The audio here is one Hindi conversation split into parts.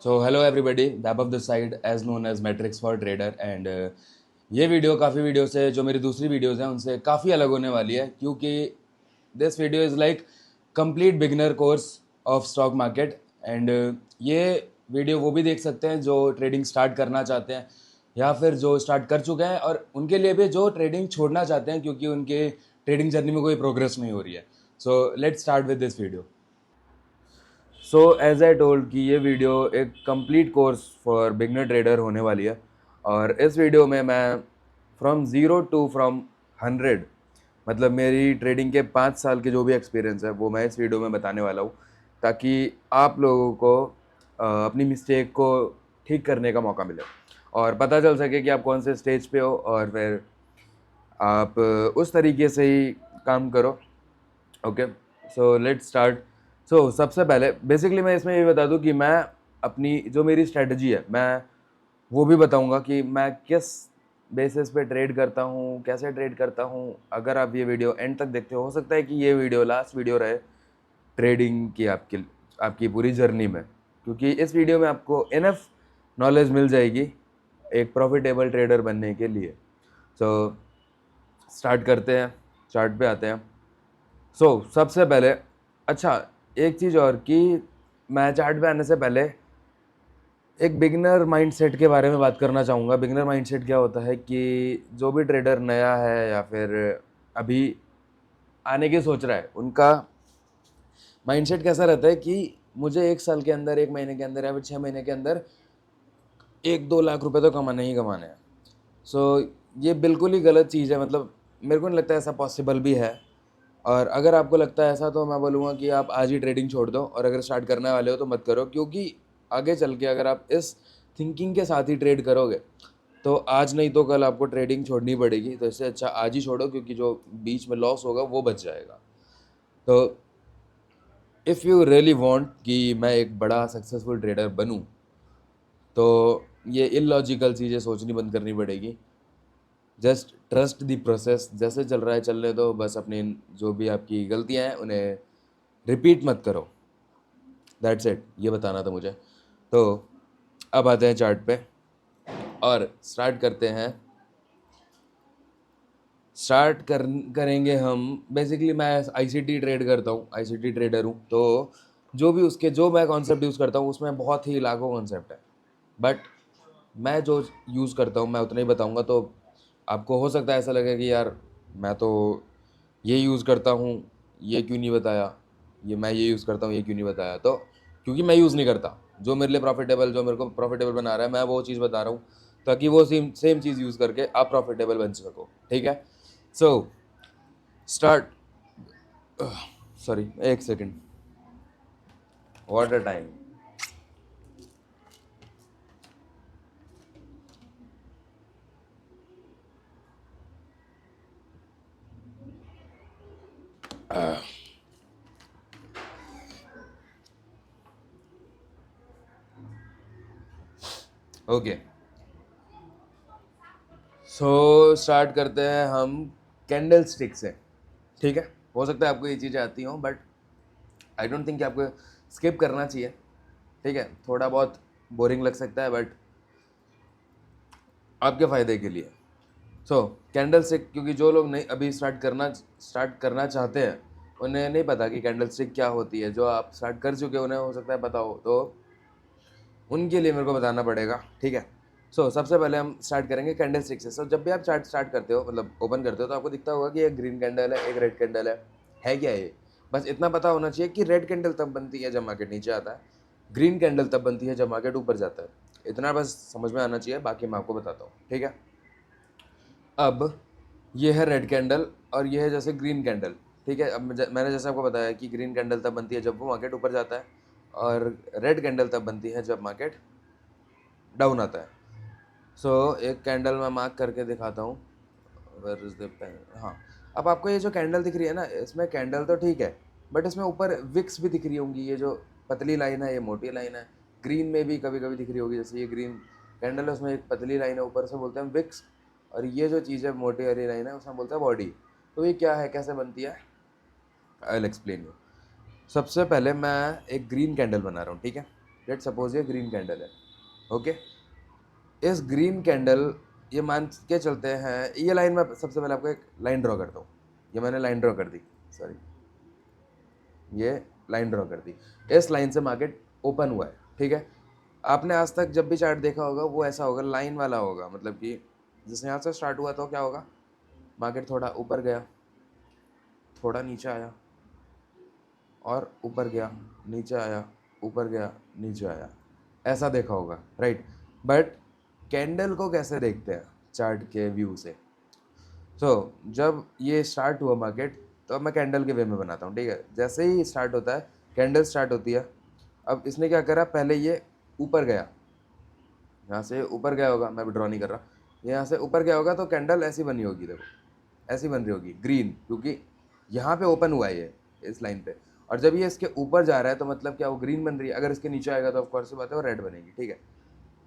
सो हेलो एवरीबडी, बैप of the side as known as matrix for trader and ये वीडियो काफ़ी वीडियो से जो मेरी दूसरी वीडियोस हैं उनसे काफ़ी अलग होने वाली है क्योंकि this video is like complete beginner course of stock market and ये वीडियो वो भी देख सकते हैं जो ट्रेडिंग स्टार्ट करना चाहते हैं या फिर जो स्टार्ट कर चुके हैं, और उनके लिए भी जो ट्रेडिंग छोड़ना चाहते हैं क्योंकि उनके ट्रेडिंग जर्नी में कोई प्रोग्रेस नहीं हो रही है। So let's start with this video. So as I told कि ये वीडियो एक complete course for beginner trader होने वाली है, और इस वीडियो में मैं फ्रॉम ज़ीरो टू फ्रॉम 100 मतलब मेरी ट्रेडिंग के 5 साल के जो भी एक्सपीरियंस है वो मैं इस वीडियो में बताने वाला हूँ, ताकि आप लोगों को अपनी मिस्टेक को ठीक करने का मौका मिले और पता चल सके कि आप कौन से स्टेज पे हो, और फिर आप उस तरीके से ही काम करो। Okay, so let's start. So सबसे पहले बेसिकली मैं इसमें ये बता दूं कि मैं अपनी जो मेरी स्ट्रेटजी है मैं वो भी बताऊंगा कि मैं किस बेसिस पे ट्रेड करता हूँ, कैसे ट्रेड करता हूँ। अगर आप ये वीडियो एंड तक देखते हो सकता है कि ये वीडियो लास्ट वीडियो रहे ट्रेडिंग की आपकी आपकी पूरी जर्नी में, क्योंकि इस वीडियो में आपको इनफ नॉलेज मिल जाएगी एक प्रॉफिटेबल ट्रेडर बनने के लिए। सो स्टार्ट करते हैं, चार्ट पे आते हैं। सबसे पहले अच्छा, एक चीज़ और कि मैं चार्ट पे आने से पहले एक बिगिनर माइंडसेट के बारे में बात करना चाहूँगा। बिगिनर माइंडसेट क्या होता है कि जो भी ट्रेडर नया है या फिर अभी आने की सोच रहा है, उनका माइंडसेट कैसा रहता है कि मुझे 1 साल के अंदर, 1 महीने के अंदर या फिर 6 महीने के अंदर 1-2 लाख रुपए तो कमाने ही कमाने हैं। ये बिल्कुल ही गलत चीज़ है। मतलब मेरे को नहीं लगता ऐसा पॉसिबल भी है, और अगर आपको लगता है ऐसा तो मैं बोलूँगा कि आप आज ही ट्रेडिंग छोड़ दो, और अगर स्टार्ट करने वाले हो तो मत करो, क्योंकि आगे चल के अगर आप इस थिंकिंग के साथ ही ट्रेड करोगे तो आज नहीं तो कल आपको ट्रेडिंग छोड़नी पड़ेगी। तो इससे अच्छा आज ही छोड़ो, क्योंकि जो बीच में लॉस होगा वो बच जाएगा। तो इफ़ यू रियली वांट कि मैं एक बड़ा सक्सेसफुल ट्रेडर बनूं, तो ये इलॉजिकल चीज़ें सोचनी बंद करनी पड़ेगी। जस्ट ट्रस्ट द प्रोसेस, जैसे चल रहा है चलने दो। बस अपनी जो भी आपकी गलतियां हैं उन्हें रिपीट मत करो। दैट्स इट, ये बताना था मुझे। तो अब आते हैं चार्ट पे और स्टार्ट करते हैं। करेंगे हम। बेसिकली मैं आईसीटी ट्रेड करता हूँ, आईसीटी ट्रेडर हूँ। तो जो मैं कॉन्सेप्ट यूज़ करता हूँ उसमें बहुत ही लाखों कॉन्सेप्ट है, बट मैं जो यूज़ करता हूँ मैं उतना ही बताऊँगा। तो आपको हो सकता है ऐसा लगे कि यार मैं तो ये यूज़ करता हूँ, ये क्यों नहीं बताया, ये यूज़ करता हूँ, ये क्यों नहीं बताया। तो क्योंकि मैं यूज़ नहीं करता, जो मेरे लिए प्रॉफिटेबल, जो मेरे को प्रॉफिटेबल बना रहा है, मैं वो चीज़ बता रहा हूँ, ताकि वो सेम सेम चीज़ यूज़ करके आप प्रॉफिटेबल बन सको। ठीक है, सो स्टार्ट। सॉरी, एक second, what a time. Okay, start करते हैं हम कैंडल स्टिक से। ठीक है, हो सकता है आपको ये चीज़ें आती हों, बट आई डोंट थिंक कि आपको स्किप करना चाहिए। ठीक है, थोड़ा बहुत बोरिंग लग सकता है, बट आपके फ़ायदे के लिए। कैंडल स्टिक, क्योंकि जो लोग नहीं अभी स्टार्ट करना चाहते हैं उन्हें नहीं पता कि कैंडल स्टिक क्या होती है। जो आप स्टार्ट कर चुके हैं उन्हें हो सकता है पता हो, तो उनके लिए मेरे को बताना पड़ेगा। ठीक है, सबसे पहले हम स्टार्ट करेंगे कैंडल स्टिक से। जब भी आप चार्ट स्टार्ट करते हो, मतलब ओपन करते हो, तो आपको दिखता होगा कि एक ग्रीन कैंडल है, एक रेड कैंडल है क्या ये? बस इतना पता होना चाहिए कि रेड कैंडल तब बनती है जब मार्केट नीचे आता है, ग्रीन कैंडल तब बनती है जब मार्केट ऊपर जाता है। इतना बस समझ में आना चाहिए, बाकी मैं आपको बताता हूँ। ठीक है, अब ये है रेड कैंडल और ये है जैसे ग्रीन कैंडल। ठीक है, अब मैंने जैसे आपको बताया कि ग्रीन कैंडल तब बनती है जब वो मार्केट ऊपर जाता है, और रेड कैंडल तब बनती है जब मार्केट डाउन आता है। एक कैंडल मैं मार्क करके दिखाता हूँ। Where is the pen? हाँ, अब आपको ये जो कैंडल दिख रही है ना, इसमें कैंडल तो ठीक है, बट इसमें ऊपर विक्स भी दिख रही होंगी। ये जो पतली लाइन है ये मोटी लाइन है। ग्रीन में भी कभी कभी दिख रही होगी, जैसे ये ग्रीन कैंडल है उसमें एक पतली लाइन है, ऊपर से बोलते हैं विक्स, और ये जो चीज़ है मोटी वाली लाइन है उसमें बोलते हैं बॉडी। तो ये क्या है, कैसे बनती है, आई विल एक्सप्लेन यू। सबसे पहले मैं एक ग्रीन कैंडल बना रहा हूँ। ठीक है, लेट सपोज ये ग्रीन कैंडल है, ओके। इस ग्रीन कैंडल, ये मान के चलते हैं, ये लाइन में सबसे पहले आपको एक लाइन ड्रॉ करता हूँ। ये मैंने लाइन ड्रॉ कर दी, सॉरी, ये लाइन ड्रॉ कर दी। इस लाइन से मार्केट ओपन हुआ है, ठीक है। आपने आज तक जब भी चार्ट देखा होगा वो ऐसा होगा, लाइन वाला होगा, मतलब कि जैसे यहाँ से स्टार्ट हुआ तो क्या होगा, मार्केट थोड़ा ऊपर गया, थोड़ा नीचे आया, और ऊपर गया, नीचे आया, ऊपर गया, नीचे आया, ऐसा देखा होगा, राइट। बट कैंडल को कैसे देखते हैं चार्ट के व्यू से? जब ये स्टार्ट हुआ मार्केट, तो अब मैं कैंडल के वे में बनाता हूँ, ठीक है। जैसे ही स्टार्ट होता है, कैंडल स्टार्ट होती है, अब इसने क्या करा, पहले ये ऊपर गया, यहाँ से ऊपर गया होगा, मैं भी ड्रॉ नहीं कर रहा, यहाँ से ऊपर गया होगा, तो कैंडल ऐसी बनी होगी, देखो ऐसी बन रही होगी, ग्रीन, क्योंकि यहाँ पे ओपन हुआ है ये इस लाइन पे। और जब ये इसके ऊपर जा रहा है तो मतलब क्या, वो ग्रीन बन रही है। अगर इसके नीचे आएगा तो ऑफकोर्स बात है वो रेड बनेगी, ठीक है।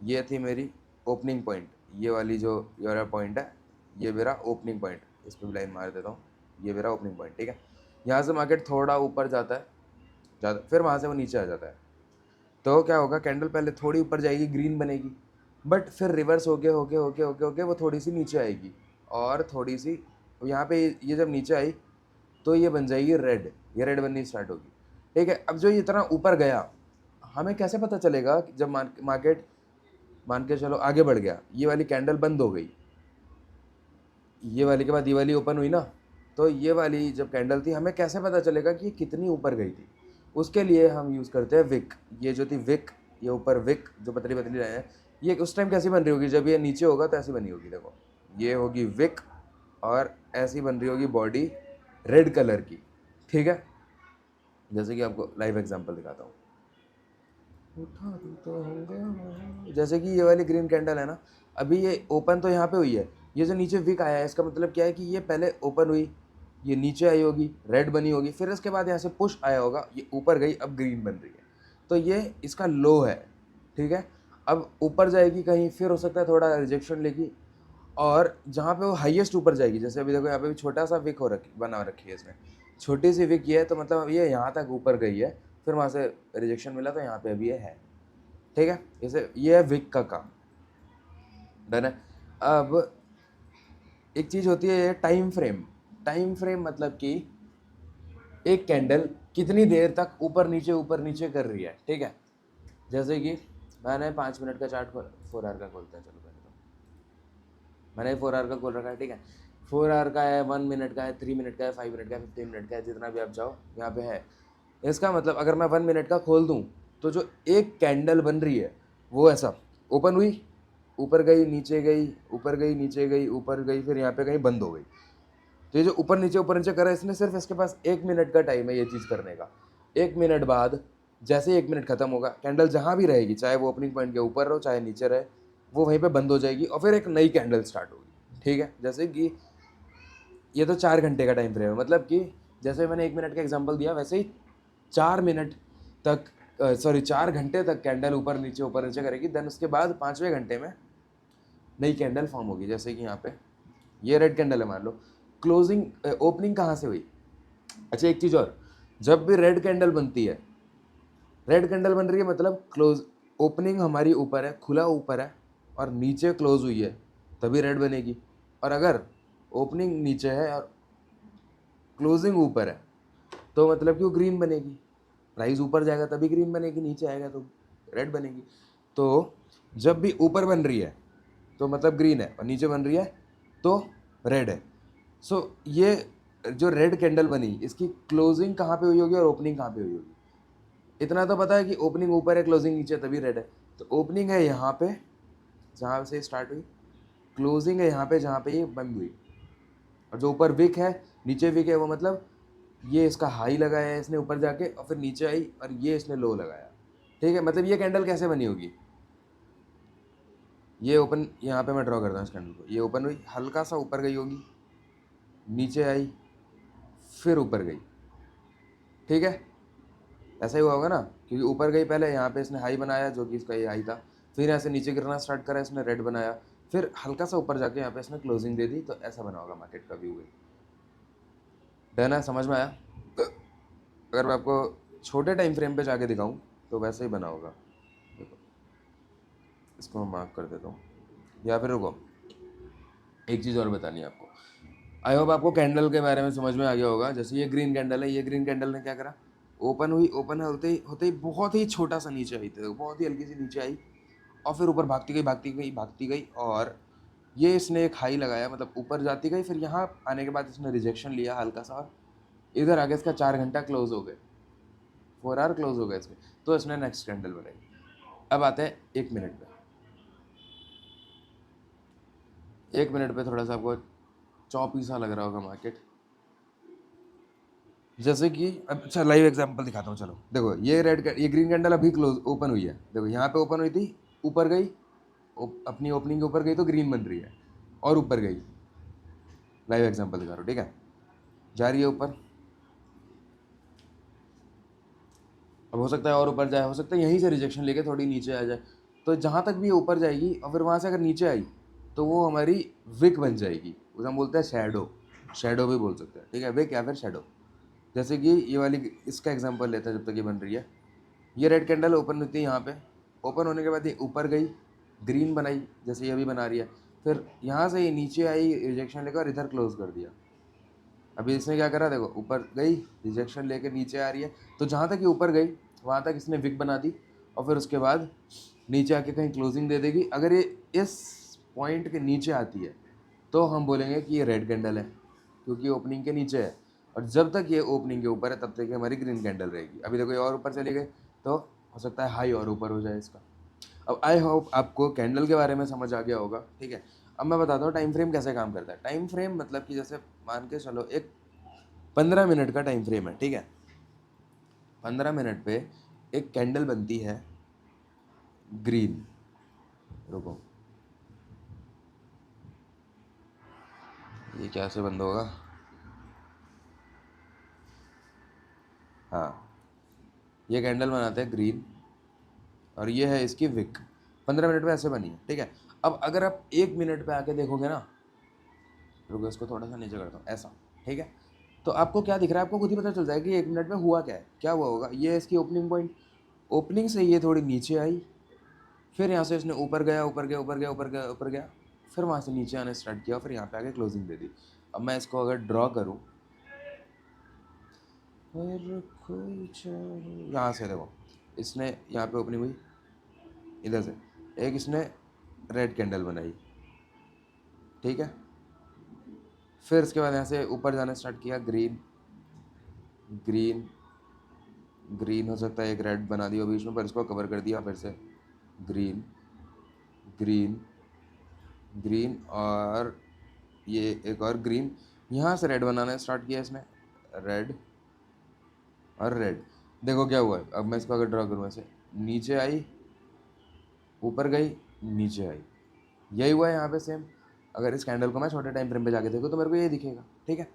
ये थी मेरी ओपनिंग पॉइंट, ये वाली जो ये वाला पॉइंट है, ये मेरा ओपनिंग पॉइंट, इस पर भी लाइन मार देता हूँ, ये मेरा ओपनिंग पॉइंट, ठीक है। यहाँ से मार्केट थोड़ा ऊपर जाता है, फिर वहाँ से वो नीचे आ जाता है। तो क्या होगा, कैंडल पहले थोड़ी ऊपर जाएगी, ग्रीन बनेगी, बट फिर रिवर्स होके होके होके होके होके वो थोड़ी सी नीचे आएगी, और थोड़ी सी यहाँ पे ये जब नीचे आई तो ये बन जाएगी रेड, ये रेड बननी स्टार्ट होगी, ठीक है। अब जो ये इतना ऊपर गया, हमें कैसे पता चलेगा कि जब मार्केट मान के चलो आगे बढ़ गया, ये वाली कैंडल बंद हो गई, ये वाली के बाद ये वाली ओपन हुई ना, तो ये वाली जब कैंडल थी, हमें कैसे पता चलेगा कि ये कितनी ऊपर गई थी? उसके लिए हम यूज़ करते हैं विक। ये जो थी विक, ये ऊपर विक जो पतली पतली लाइन है, ये उस टाइम कैसी बन रही होगी, जब ये नीचे होगा तो ऐसी बनी होगी, देखो ये होगी विक, और ऐसी बन रही होगी बॉडी रेड कलर की, ठीक है। जैसे कि आपको लाइव एग्जांपल दिखाता हूँ, उठा दूँ तो होगा, जैसे कि ये वाली ग्रीन कैंडल है ना, अभी ये ओपन तो यहाँ पे हुई है, ये जो नीचे विक आया है इसका मतलब क्या है कि ये पहले ओपन हुई, ये नीचे आई होगी, रेड बनी होगी, फिर इसके बाद यहाँ से पुश आया होगा, ये ऊपर गई, अब ग्रीन बन रही है, तो ये इसका लो है, ठीक है। अब ऊपर जाएगी कहीं, फिर हो सकता है थोड़ा रिजेक्शन लेगी, और जहाँ पे वो हाईएस्ट ऊपर जाएगी, जैसे अभी देखो यहाँ पे भी छोटा सा विक बना रखी है इसने, छोटी सी विक ये है, तो मतलब ये यहाँ तक ऊपर गई है, फिर वहाँ से रिजेक्शन मिला तो यहाँ पे अभी ये है, ठीक है। जैसे ये है विक का काम, डन है। अब एक चीज़ होती है टाइम फ्रेम। टाइम फ्रेम मतलब कि एक कैंडल कितनी देर तक ऊपर नीचे कर रही है, ठीक है। जैसे कि मैंने 5 मिनट का चार्ट 4 आवर का खोलता है, चलो पहले तो मैंने 4 आवर का खोल रखा है, ठीक है। 4 आवर का है, 1 मिनट का है, 3 मिनट का है, 5 मिनट का है, 15 मिनट का है, जितना भी आप चाहो यहाँ पे है। इसका मतलब अगर मैं 1 मिनट का खोल दूँ, तो जो एक कैंडल बन रही है वो ऐसा ओपन हुई, ऊपर गई, नीचे गई, ऊपर गई, नीचे गई, ऊपर गई, फिर यहाँ पे कहीं बंद हो गई। तो ये जो ऊपर नीचे करा, इसने सिर्फ इसके पास 1 मिनट का टाइम है ये चीज़ करने का। 1 मिनट बाद जैसे ही 1 मिनट खत्म होगा, कैंडल जहाँ भी रहेगी, चाहे वो ओपनिंग पॉइंट के ऊपर रहो चाहे नीचे रहे, वो वहीं पे बंद हो जाएगी, और फिर एक नई कैंडल स्टार्ट होगी, ठीक है। जैसे कि ये तो 4 घंटे का टाइम फ्रेम है, मतलब कि जैसे मैंने 1 मिनट का एग्जांपल दिया, वैसे ही 4 मिनट तक, सॉरी 4 घंटे तक कैंडल ऊपर नीचे करेगी। देन उसके बाद 5वें घंटे में नई कैंडल फॉर्म होगी। जैसे कि यहाँ पे ये रेड कैंडल है, मान लो क्लोजिंग ओपनिंग कहाँ से हुई। अच्छा एक चीज़ और, जब भी रेड कैंडल बनती है, रेड कैंडल बन रही है मतलब क्लोज, ओपनिंग हमारी ऊपर है, खुला ऊपर है, और नीचे क्लोज हुई है, तभी रेड बनेगी। और अगर ओपनिंग नीचे है और क्लोजिंग ऊपर है, तो मतलब कि वो ग्रीन बनेगी। प्राइस ऊपर जाएगा तभी ग्रीन बनेगी, नीचे आएगा तो रेड बनेगी। तो जब भी ऊपर बन रही है तो मतलब ग्रीन है, और नीचे बन रही है तो रेड है। ये जो रेड कैंडल बनी, इसकी क्लोजिंग कहाँ पे हुई होगी और ओपनिंग कहाँ पे हुई होगी? इतना तो पता है कि ओपनिंग ऊपर है, क्लोजिंग नीचे, तभी रेड है। तो ओपनिंग है यहाँ पे जहाँ से स्टार्ट हुई, क्लोजिंग है यहाँ पे जहाँ पे ये बंद हुई, और जो ऊपर विक है नीचे विक है, वो मतलब ये इसका हाई लगाया है इसने ऊपर जाके, और फिर नीचे आई और ये इसने लो लगाया, ठीक है। मतलब ये कैंडल कैसे बनी होगी, ये ओपन, यहाँ पे मैं ड्रॉ करता हूँ इस कैंडल को, ये ओपन हुई, हल्का सा ऊपर गई होगी, नीचे आई, फिर ऊपर गई, ठीक है। ऐसा ही हुआ होगा ना, क्योंकि ऊपर गई पहले, यहाँ पे इसने हाई बनाया जो कि इसका ये हाई था, फिर यहाँ से नीचे गिरना स्टार्ट करा इसने, रेड बनाया, फिर हल्का सा ऊपर जाके यहाँ पे इसने क्लोजिंग दे दी, तो ऐसा बना होगा मार्केट का व्यू। डन है, समझ में आया? अगर मैं आपको छोटे टाइम फ्रेम पे जाके दिखाऊं तो वैसे ही बना होगा। इसको मैं मार्क कर देता हूँ, या फिर रुको, एक चीज़ और बतानी है आपको। आई होप आपको कैंडल के बारे में समझ में आ गया होगा। जैसे ये ग्रीन कैंडल है, ये ग्रीन कैंडल ने क्या करा, ओपन हुई, ओपन होते ही बहुत ही छोटा सा नीचे आई थी, बहुत ही हल्की सी नीचे आई, और फिर ऊपर भागती गई भागती गई भागती गई, और ये इसने एक हाई लगाया, मतलब ऊपर जाती गई, फिर यहाँ आने के बाद इसने रिजेक्शन लिया हल्का सा, और इधर आगे इसका 4 घंटा क्लोज हो गए, 4 आवर क्लोज हो गए इसमें। तो इसने नेक्स्ट कैंडल बनाई। अब आते हैं 1 मिनट पे। 1 मिनट पे थोड़ा सा आपको चौपी सा लग रहा होगा मार्केट, जैसे कि अब अच्छा लाइव एग्जांपल दिखाता हूँ। चलो देखो, ये ग्रीन कैंडल अभी क्लोज ओपन हुई है, देखो यहाँ पे ओपन हुई थी, ऊपर गई, अपनी ओपनिंग के ऊपर गई तो ग्रीन बन रही है, और ऊपर गई, लाइव एग्जांपल दिखा रहा हूँ, ठीक है, जा रही है ऊपर। अब हो सकता है और ऊपर जाए, हो सकता है यहीं से रिजेक्शन लेके थोड़ी नीचे आ जाए, तो जहाँ तक भी ऊपर जाएगी और फिर वहाँ से अगर नीचे आई तो वो हमारी विक बन जाएगी, उसे हम बोलते हैं शैडो, शैडो भी बोल सकते हैं, ठीक है, विक या फिर शैडो। जैसे कि ये वाली, इसका एग्जांपल लेते हैं, जब तक ये बन रही है, ये रेड कैंडल ओपन होती है यहाँ पे, ओपन होने के बाद ये ऊपर गई, ग्रीन बनाई, जैसे ये अभी बना रही है, फिर यहाँ से ये नीचे आई, रिजेक्शन लेकर, और इधर क्लोज कर दिया। अभी इसने क्या करा, देखो ऊपर गई, रिजेक्शन लेकर नीचे आ रही है, तो जहाँ तक ये ऊपर गई वहाँ तक इसने विक बना दी, और फिर उसके बाद नीचे आके कहीं क्लोजिंग दे देगी। अगर ये इस पॉइंट के नीचे आती है तो हम बोलेंगे कि ये रेड कैंडल है, क्योंकि ओपनिंग के नीचे है, और जब तक ये ओपनिंग के ऊपर है तब तक ये हमारी ग्रीन कैंडल रहेगी। अभी देखो ये और ऊपर चली गई, तो हो सकता है हाई और ऊपर हो जाए इसका। अब आई होप आपको कैंडल के बारे में समझ आ गया होगा, ठीक है। अब मैं बताता हूँ टाइम फ्रेम कैसे काम करता है। टाइम फ्रेम मतलब कि जैसे मान के चलो एक 15 मिनट का टाइम फ्रेम है, ठीक है। 15 मिनट पे एक कैंडल बनती है ग्रीन, रुको ये कैसे बंद होगा, हाँ, ये कैंडल बनाते हैं ग्रीन, और ये है इसकी विक, 15 मिनट में ऐसे बनी है, ठीक है। अब अगर आप 1 मिनट पे आके देखोगे ना, रुको इसको थोड़ा सा नीचे करता हूँ, ऐसा, ठीक है, तो आपको क्या दिख रहा है, आपको खुद ही पता चल जाएगा कि 1 मिनट में हुआ क्या है, क्या हुआ होगा। ये है इसकी ओपनिंग पॉइंट, ओपनिंग से ये थोड़ी नीचे आई, फिर यहाँ से इसने ऊपर गया, ऊपर गया, ऊपर गया, ऊपर गया, ऊपर गया, फिर वहाँ से नीचे आने स्टार्ट किया, फिर यहाँ पे आके क्लोजिंग दे दी। अब मैं इसको अगर ड्रॉ करूँ, फिर कुछ यहाँ से देखो, इसने यहाँ पे ओपनिंग हुई, इधर से एक इसने रेड कैंडल बनाई, ठीक है, फिर इसके बाद यहाँ से ऊपर जाना स्टार्ट किया, ग्रीन ग्रीन ग्रीन, हो सकता है एक रेड बना दिया बीच में, पर इसको कवर कर दिया, फिर से ग्रीन ग्रीन ग्रीन, और ये एक और ग्रीन, यहाँ से रेड बनाना स्टार्ट किया इसने, रेड और रेड। देखो क्या हुआ है, अब मैं इसको अगर ड्रॉ करूँ ऐसे, नीचे आई, ऊपर गई, नीचे आई, यही हुआ है यहाँ पे सेम। अगर इस कैंडल को मैं छोटे टाइम फ्रेम पे जाके देखूँ तो मेरे को ये दिखेगा, ठीक है।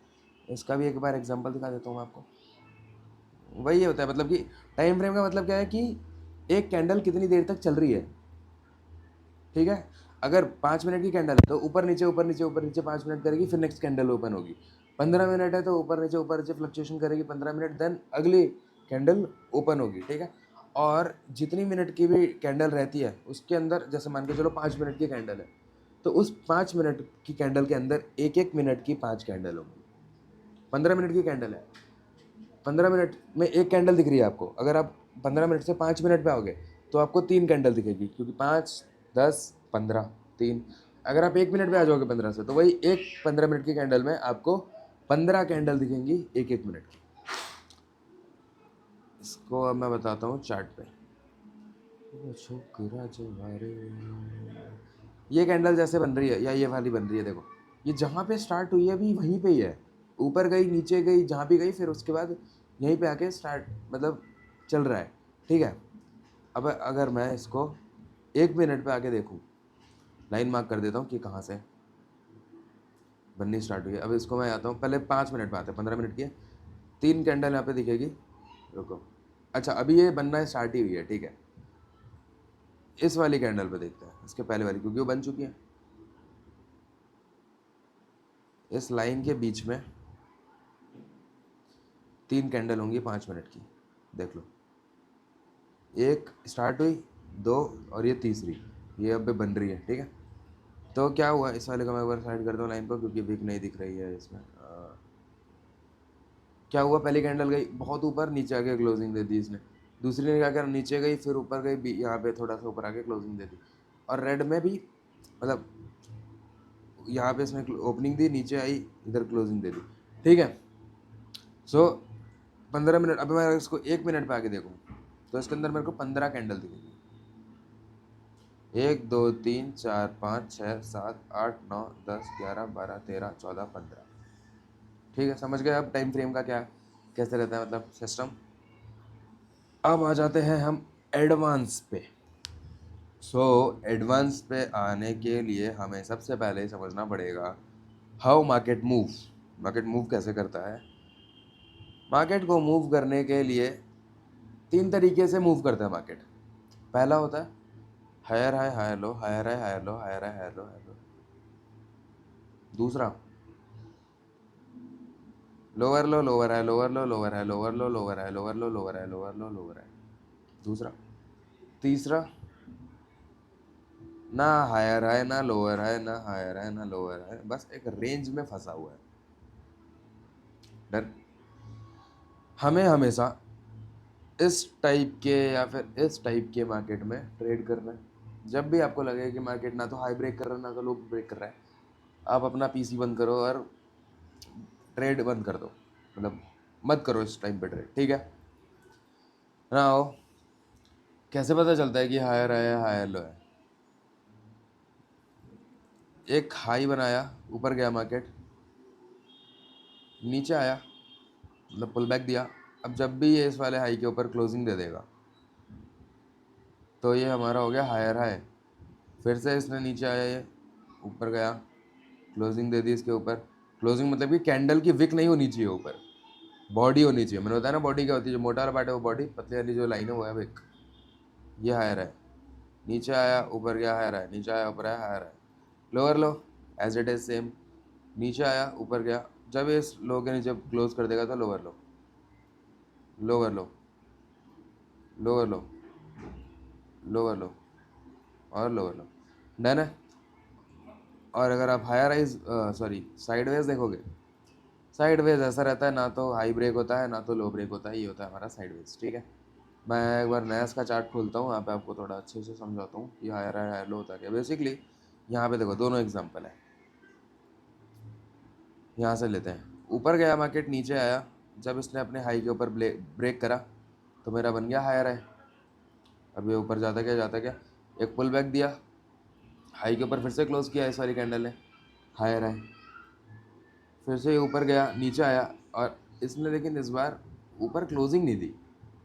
इसका भी एक बार एग्जांपल दिखा देता हूँ मैं आपको। वही होता है, मतलब कि टाइम फ्रेम का मतलब क्या है कि एक कैंडल कितनी देर तक चल रही है, ठीक है। अगर 5 मिनट की कैंडल है तो ऊपर नीचे ऊपर नीचे ऊपर नीचे 5 मिनट करेगी, फिर नेक्स्ट कैंडल ओपन होगी। 15 मिनट है तो ऊपर नीचे फ्लक्चुएशन करेगी 15 मिनट, देन अगली कैंडल ओपन होगी, ठीक है। और जितनी मिनट की भी कैंडल रहती है उसके अंदर, जैसे मान के चलो 5 मिनट की कैंडल है, तो उस 5 मिनट की कैंडल के अंदर एक एक मिनट की 5 कैंडल होंगी। 15 मिनट की कैंडल है, 15 मिनट में एक कैंडल दिख रही है आपको, अगर आप 15 मिनट से 5 मिनट पे आओगे तो आपको 3 कैंडल दिखेगी, क्योंकि 5, 10, 15, 3। अगर आप 1 मिनट पे आ जाओगे 15 से, तो वही एक 15 मिनट की कैंडल में आपको 15 कैंडल दिखेंगी, एक एक मिनट की। इसको अब मैं बताता हूँ चार्ट पे। वो छोकरा जवारे, ये कैंडल जैसे बन रही है, या ये वाली बन रही है, देखो ये जहाँ पे स्टार्ट हुई है अभी वहीं पे ही है, ऊपर गई नीचे गई जहाँ भी गई, फिर उसके बाद यहीं पे आके स्टार्ट, मतलब चल रहा है, ठीक है। अब अगर मैं इसको 1 मिनट पे आके देखूँ, लाइन मार्क कर देता हूँ कि कहाँ से बननी स्टार्ट हुई है। अब इसको मैं आता हूँ, पहले 5 मिनट पे आते हैं, 15 मिनट की है, 3 कैंडल यहाँ पे दिखेगी, रुको, अच्छा अभी ये बनना स्टार्ट ही हुई है, ठीक है। इस वाली कैंडल पे देखते हैं, इसके पहले वाली, क्योंकि वो बन चुकी है। इस लाइन के बीच में 3 कैंडल होंगी 5 मिनट की, देख लो, एक स्टार्ट हुई, दो, और ये तीसरी, ये अब भी बन रही है, ठीक है। तो क्या हुआ, इस वाले को मैं एक बार साइड करता हूँ लाइन पर क्योंकि विक नहीं दिख रही है इसमें। क्या हुआ, पहली कैंडल गई बहुत ऊपर, नीचे आके क्लोजिंग दे दी इसने। दूसरी ने क्या करा, नीचे गई फिर ऊपर गई, यहाँ पे थोड़ा सा ऊपर आके क्लोजिंग दे दी। और रेड में भी मतलब यहाँ पे इसने ओपनिंग दी, नीचे आई, इधर क्लोजिंग दे दी, ठीक है। सो 15 मिनट, अभी मैं इसको 1 मिनट पे आके देखूँ तो इसके अंदर मेरे को 15 कैंडल दिखेगी। 1 2 3 4 5 6 7 8 9 10 11 12 13 14 15, ठीक है। समझ गए अब टाइम फ्रेम का क्या कैसे रहता है मतलब सिस्टम। अब आ जाते हैं हम एडवांस पे। सो एडवांस पे आने के लिए हमें सबसे पहले समझना पड़ेगा how market move. Market move कैसे करता है। मार्केट को मूव करने के लिए 3 तरीके से मूव करता है मार्केट। पहला होता है higher high higher low, higher high higher low, higher high higher low, higher low. दूसरा lower low lower high, lower low lower high, lower low lower high, lower low lower high, lower low lower high. दूसरा। तीसरा, ना हायर हाई ना लोअर हाई, ना हायर हाई ना लोअर हाई, बस एक रेंज में फंसा हुआ है। डन। हमें हमेशा इस टाइप के या फिर इस टाइप के मार्केट में ट्रेड करना है। जब भी आपको लगे कि मार्केट ना तो हाई ब्रेक कर रहा है ना तो लो ब्रेक कर रहा है, आप अपना पीसी बंद करो और ट्रेड बंद कर दो, मतलब मत करो इस टाइम पे ट्रेड, ठीक है ना। हो कैसे पता चलता है कि हायर है या हायर लो है। एक हाई बनाया, ऊपर गया मार्केट, नीचे आया, मतलब पुल बैक दिया। अब जब भी ये इस वाले हाई के ऊपर क्लोजिंग दे देगा तो ये हमारा हो गया हायर हाई। फिर से इसने नीचे आया, ये ऊपर गया, क्लोजिंग दे दी इसके ऊपर। क्लोजिंग मतलब कि कैंडल की विक नहीं होनी चाहिए ऊपर, बॉडी होनी चाहिए। मैंने बताया ना बॉडी क्या होती है, जो मोटा वाला पार्ट है वो बॉडी, पतली वाली जो लाइन है वो है विक। ये हायर है, नीचे आया ऊपर गया हायर है, नीचे आया ऊपर आया हायर है। Lower low as it is same, नीचे आया ऊपर गया। जब इस लो के नीचे क्लोज कर देगा तो lower low, lower low, lower low, lower low और लोअर लो। डन है। और अगर आप हायर राइज सॉरी साइडवेज देखोगे, साइडवेज ऐसा रहता है, ना तो हाई ब्रेक होता है ना तो लो ब्रेक होता है, ये होता है हमारा साइडवेज, ठीक है। मैं एक बार नया का चार्ट खोलता हूँ, यहाँ पे आपको थोड़ा अच्छे से समझाता हूँ कि हायर हाई हायर लो होता है क्या बेसिकली। यहाँ पे देखो दोनों एग्जांपल है, यहाँ से लेते हैं। ऊपर गया मार्केट, नीचे आया, जब इसने अपने हाई के ऊपर ब्रेक करा तो मेरा बन गया हायर है। अब ये ऊपर जाता क्या जाता क्या, एक पुल बैक दिया, हाई के ऊपर फिर से क्लोज किया इस वाली कैंडल ने, हायर है। फिर से ये ऊपर गया, नीचे आया, और इसने लेकिन इस बार ऊपर क्लोजिंग नहीं दी,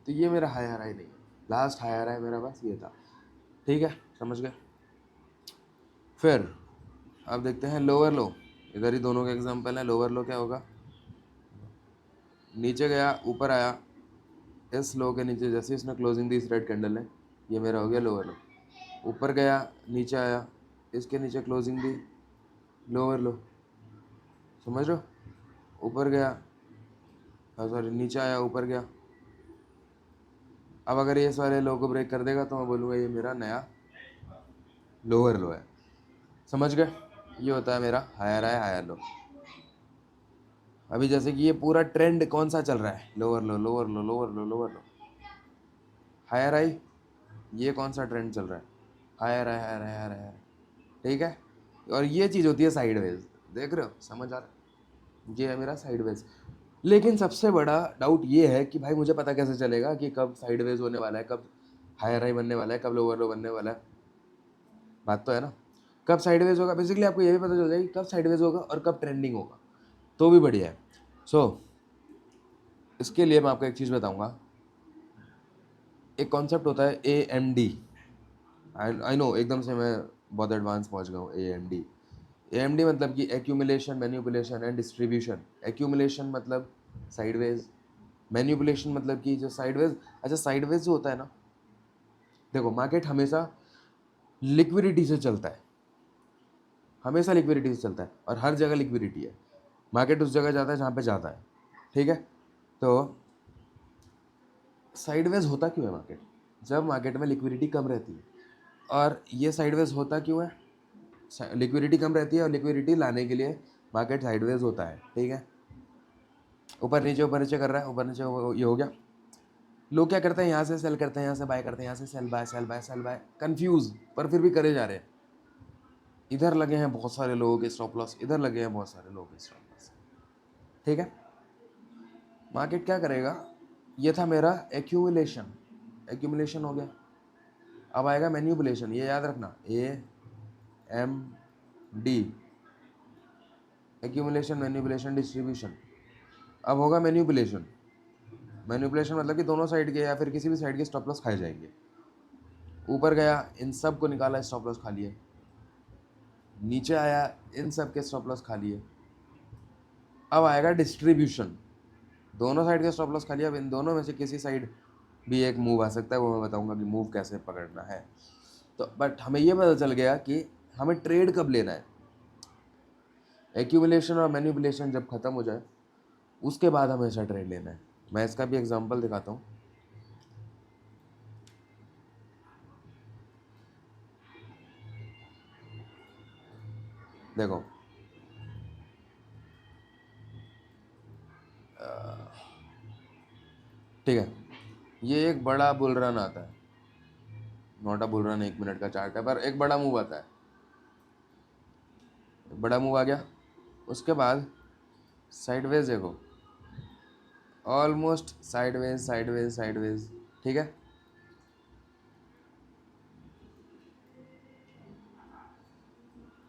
तो ये मेरा हायर हाई नहीं है, लास्ट हायर हाई मेरा बस ये था, ठीक है। समझ गए। फिर अब देखते हैं लोअर लो। इधर ही दोनों के एग्जांपल है। लोअर लो क्या होगा, नीचे गया ऊपर आया, इस लो के नीचे जैसे इसने क्लोजिंग दी इस रेड कैंडल ने, ये मेरा हो गया लोअर लो। ऊपर गया नीचे आया, इसके नीचे क्लोजिंग दी, लोअर लो। समझ रहे हो, ऊपर गया, सॉरी नीचे आया ऊपर गया। अब अगर ये सारे लो को ब्रेक कर देगा तो मैं बोलूँगा ये मेरा नया लोअर लो है। समझ गए, ये होता है मेरा हायर है हायर लो। अभी जैसे कि ये पूरा ट्रेंड कौन सा चल रहा है, lower low lower low lower low lower low, higher आई, ये कौन सा ट्रेंड चल रहा है, हायर है हायर है हायर है, ठीक है। और ये चीज़ होती है साइडवेज, देख रहे हो, समझ आ रहा है, ये है मेरा साइडवेज। लेकिन सबसे बड़ा डाउट ये है कि भाई मुझे पता कैसे चलेगा कि कब साइडवेज होने वाला है, कब हायर हाई बनने वाला है, कब लोअर लो बनने वाला है। बात तो है ना, कब साइडवेज होगा, बेसिकली आपको ये भी पता चल जाएगा कि कब साइडवेज होगा और कब ट्रेंडिंग होगा, तो भी बढ़िया है। सो इसके लिए मैं आपको एक चीज़ बताऊंगा, एक कॉन्सेप्ट होता है AMD। आई नो एकदम से मैं बहुत एडवांस पहुंच गया हूँ। AMD मतलब कि accumulation manipulation and distribution. Accumulation मतलब साइडवेज, मैन्युपुलेशन मतलब कि जो साइडवेज, अच्छा साइडवेज जो होता है ना, देखो मार्केट हमेशा लिक्विडिटी से चलता है, हमेशा लिक्विडिटी से चलता है, और हर जगह लिक्विडिटी है। मार्केट उस जगह जाता है जहाँ पे जाता है, ठीक है। तो साइडवेज होता क्यों है मार्केट, जब मार्केट में लिक्विडिटी कम रहती है, और ये साइडवेज होता क्यों है? लिक्विडिटी कम रहती है और लिक्विडिटी लाने के लिए मार्केट साइडवेज होता है, ठीक है। ऊपर नीचे कर रहा है, ऊपर नीचे ये हो गया। लोग क्या करते हैं, यहाँ से सेल करते हैं, यहाँ से बाय करते हैं, यहाँ से sell buy sell buy sell buy, confuse, पर फिर भी करे जा रहे हैं। इधर लगे हैं बहुत सारे लोगों के स्टॉप लॉस, इधर लगे हैं बहुत सारे लोगों के स्टॉप लॉस, ठीक है। मार्केट क्या करेगा, ये था मेरा एक्यूमुलेशन, एक्यूमुलेशन हो गया। अब आएगा मैन्युपुलेशन, ये याद रखना, AMD, एक्यूमुलेशन, मैन्युपुलेशन, डिस्ट्रीब्यूशन। अब होगा मैन्युपुलेशन, मैन्युपुलेशन मतलब कि दोनों साइड के या फिर किसी भी साइड के स्टॉप लॉस खाए जाएंगे। ऊपर गया, इन सब को निकाला, स्टॉप लॉस खा लिए। नीचे आया, इन सब के स्टॉप लॉस खा लिए। अब आएगा डिस्ट्रीब्यूशन, दोनों साइड के स्टॉप लॉस खा लिया। अब इन दोनों में से किसी साइड भी एक मूव आ सकता है, वो मैं बताऊंगा कि मूव कैसे पकड़ना है। तो बट हमें ये पता चल गया कि हमें ट्रेड कब लेना है। एक्यूमुलेशन और मैन्युपुलेशन जब खत्म हो जाए उसके बाद हमें ऐसा ट्रेड लेना है। मैं इसका भी एग्जांपल दिखाता हूँ। देखो, ठीक है, ये एक बड़ा बुल रन आता है, नोटा बुल रन 1 मिनट का चार्ट है, पर एक बड़ा मूव आता है, बड़ा मूव आ गया। उसके बाद साइडवेज देखो, ऑलमोस्ट साइडवेज साइडवेज साइडवेज, ठीक है।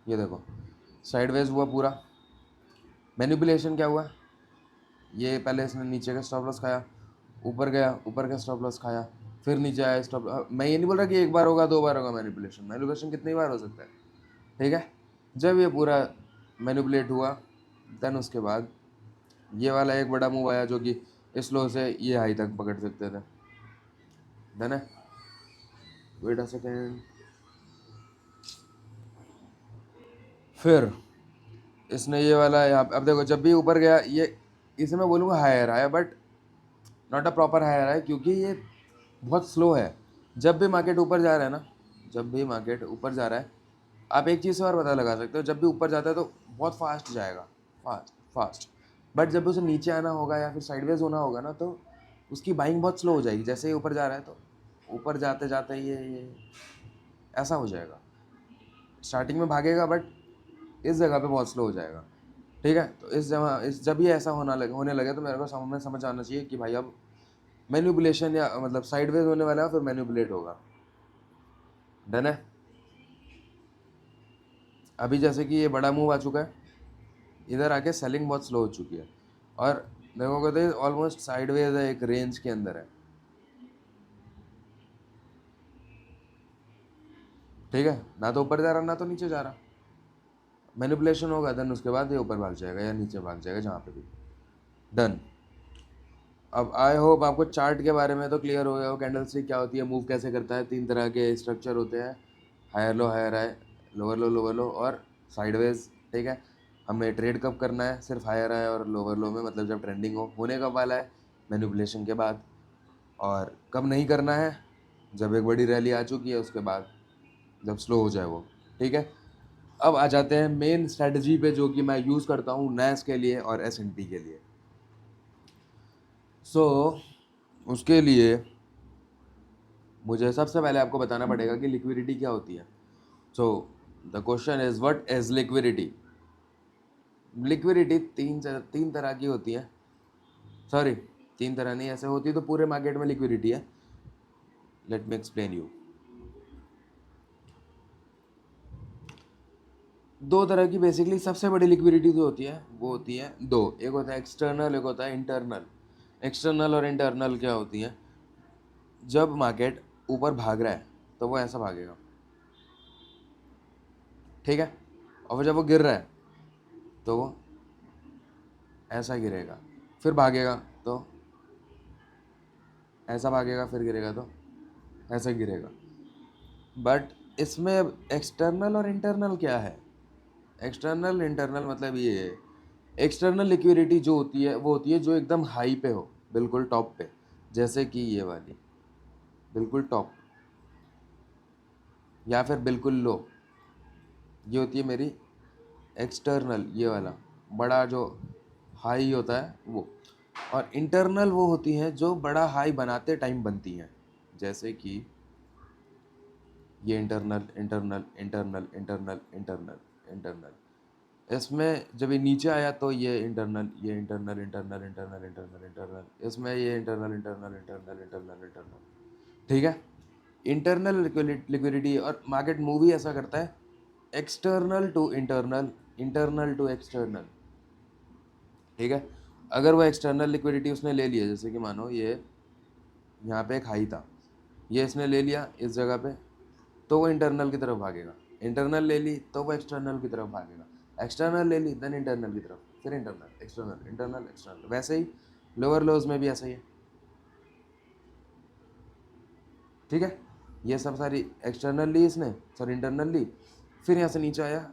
ये देखो साइडवेज हुआ पूरा। मैनिपुलेशन क्या हुआ, ये पहले इसने नीचे का स्टॉप लॉस खाया, ऊपर गया, ऊपर का स्टॉप लॉस खाया, फिर नीचे आया स्टॉप। मैं ये नहीं बोल रहा कि एक बार होगा, 2 बार होगा मैनिपुलेशन, मैनिपुलेशन कितनी बार हो सकता है, ठीक है। जब ये पूरा मैनिपुलेट हुआ, देन उसके बाद ये वाला एक बड़ा मूव आया जो कि इस लो से ये हाई तक पकड़ सकते थे, डन है। वेट अ सेकेंड, फिर इसने ये वाला यहाँ, अब देखो जब भी ऊपर गया, ये इसे मैं बोलूँगा हायर आया, but not a proper higher है, क्योंकि ये बहुत स्लो है। जब भी मार्केट ऊपर जा रहा है ना, जब भी मार्केट ऊपर जा रहा है, आप एक चीज़ से और पता लगा सकते हो, जब भी ऊपर जाता है तो बहुत फास्ट जाएगा, फास्ट फास्ट। बट जब उसे नीचे आना होगा या फिर साइडवेज होना होगा ना, तो उसकी बाइंग बहुत स्लो हो जाएगी। जैसे ही ऊपर जा रहा है तो ऊपर जाते जाते ये ऐसा हो जाएगा, स्टार्टिंग में भागेगा बट इस जगह पे बहुत स्लो हो जाएगा, ठीक है। तो इस जब ये ऐसा होने लगे तो मेरे को समझ आना चाहिए कि भाई अब मैनिपुलेशन या मतलब साइडवेज होने वाला है, फिर मैनिपुलेट होगा, डन है। अभी जैसे कि ये बड़ा मूव आ चुका है, इधर आके सेलिंग बहुत स्लो हो चुकी है, और देखोगे तो ऑलमोस्ट साइडवेज है, एक रेंज के अंदर है, ठीक है। ना तो ऊपर जा रहा ना तो नीचे जा रहा। मैनिपुलेशन होगा, देन उसके बाद ये ऊपर भाग जाएगा या नीचे भाग जाएगा, जहाँ पे भी, डन। अब आई होप आपको चार्ट के बारे में तो क्लियर हो गया हो, कैंडल स्टिक क्या होती है, मूव कैसे करता है। 3 तरह के स्ट्रक्चर होते हैं, higher low higher high, lower low और साइडवेज, ठीक है। हमें ट्रेड कब करना है, सिर्फ हायर हाई और लोअर लो में, मतलब जब ट्रेंडिंग हो, होने कब वाला है, मैनिपुलेशन के बाद। और कब नहीं करना है, जब एक बड़ी रैली आ चुकी है उसके बाद, जब स्लो हो जाए वो, ठीक है। अब आ जाते हैं मेन स्ट्रेटजी पे, जो कि मैं यूज़ करता हूँ नैस के लिए और S&P के लिए। सो उसके लिए मुझे सबसे पहले आपको बताना पड़ेगा कि लिक्विडिटी क्या होती है। So the question is what is liquidity. Liquidity तीन तरह की होती है, सॉरी 3 तरह नहीं, ऐसे होती तो पूरे मार्केट में लिक्विडिटी है। Let me explain you. 2 तरह की बेसिकली सबसे बड़ी लिक्विडिटी जो होती है वो होती है दो, एक होता है एक्सटर्नल, एक होता है इंटरनल। एक्सटर्नल और इंटरनल क्या होती है, जब मार्केट ऊपर भाग रहा है तो वो ऐसा भागेगा, ठीक है। और जब वो गिर रहा है तो वो ऐसा गिरेगा, फिर भागेगा तो ऐसा भागेगा, फिर गिरेगा तो ऐसा गिरेगा। बट इसमें एक्सटर्नल और इंटरनल क्या है, एक्सटर्नल इंटरनल मतलब ये है, एक्सटर्नल लिक्विडिटी जो होती है वो होती है जो एकदम हाई पे हो, बिल्कुल टॉप पे, जैसे कि ये वाली बिल्कुल टॉप, या फिर बिल्कुल लो, ये होती है मेरी एक्सटर्नल, ये वाला बड़ा जो हाई होता है वो। और इंटरनल वो होती हैं जो बड़ा हाई बनाते टाइम बनती हैं, जैसे कि ये internal internal internal internal internal internal. इसमें जब ये नीचे आया तो ये इंटरनल, ये internal internal internal internal internal, इसमें ये internal internal internal internal internal. ठीक है, इंटरनल लिक्विडिटी। और मार्केट मूव ही ऐसा करता है, external to internal, internal to external. ठीक है, अगर वो एक्सटर्नल लिक्विडिटी उसने ले लिया, जैसे कि मानो ये यहाँ पे एक हाई था, ये इसने ले लिया इस जगह पे, तो वो इंटरनल की तरफ भागेगा। इंटरनल ले ली तो वो एक्सटर्नल की तरफ भागेगा। एक्सटर्नल ले ली देन इंटरनल की तरफ, फिर इंटरनल एक्सटर्नल इंटरनल एक्सटर्नल। वैसे ही लोअर लोज में भी ऐसा ही है। ठीक है, ये सब सारी एक्सटर्नल ली इसने, सॉरी इंटरनल ली, फिर यहाँ से नीचे आया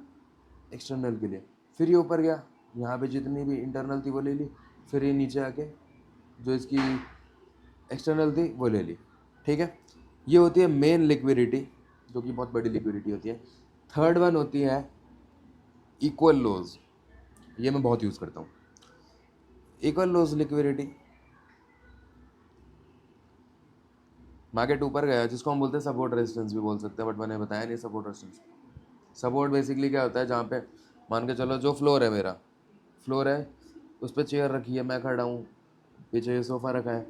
एक्सटर्नल के लिए, फिर ये ऊपर गया, यहाँ पे जितनी भी इंटरनल थी वो ले ली, फिर ये नीचे आके जो इसकी एक्सटर्नल थी वो ले ली। ठीक है, ये होती है मेन लिक्विडिटी, जो कि बहुत बड़ी लिक्विडिटी होती है। थर्ड वन होती है इक्वल लोज, ये मैं बहुत यूज़ करता हूँ। इक्वल लोज लिक्विडिटी, मार्केट ऊपर गया जिसको हम बोलते हैं सपोर्ट रेजिस्टेंस भी बोल सकते हैं, बट मैंने बताया नहीं सपोर्ट रेजिस्टेंस। सपोर्ट बेसिकली क्या होता है, जहाँ पे मान के चलो जो फ्लोर है, मेरा फ्लोर है, उस पर चेयर रखी है, मैं खड़ा हूँ, पीछे ये सोफ़ा रखा है,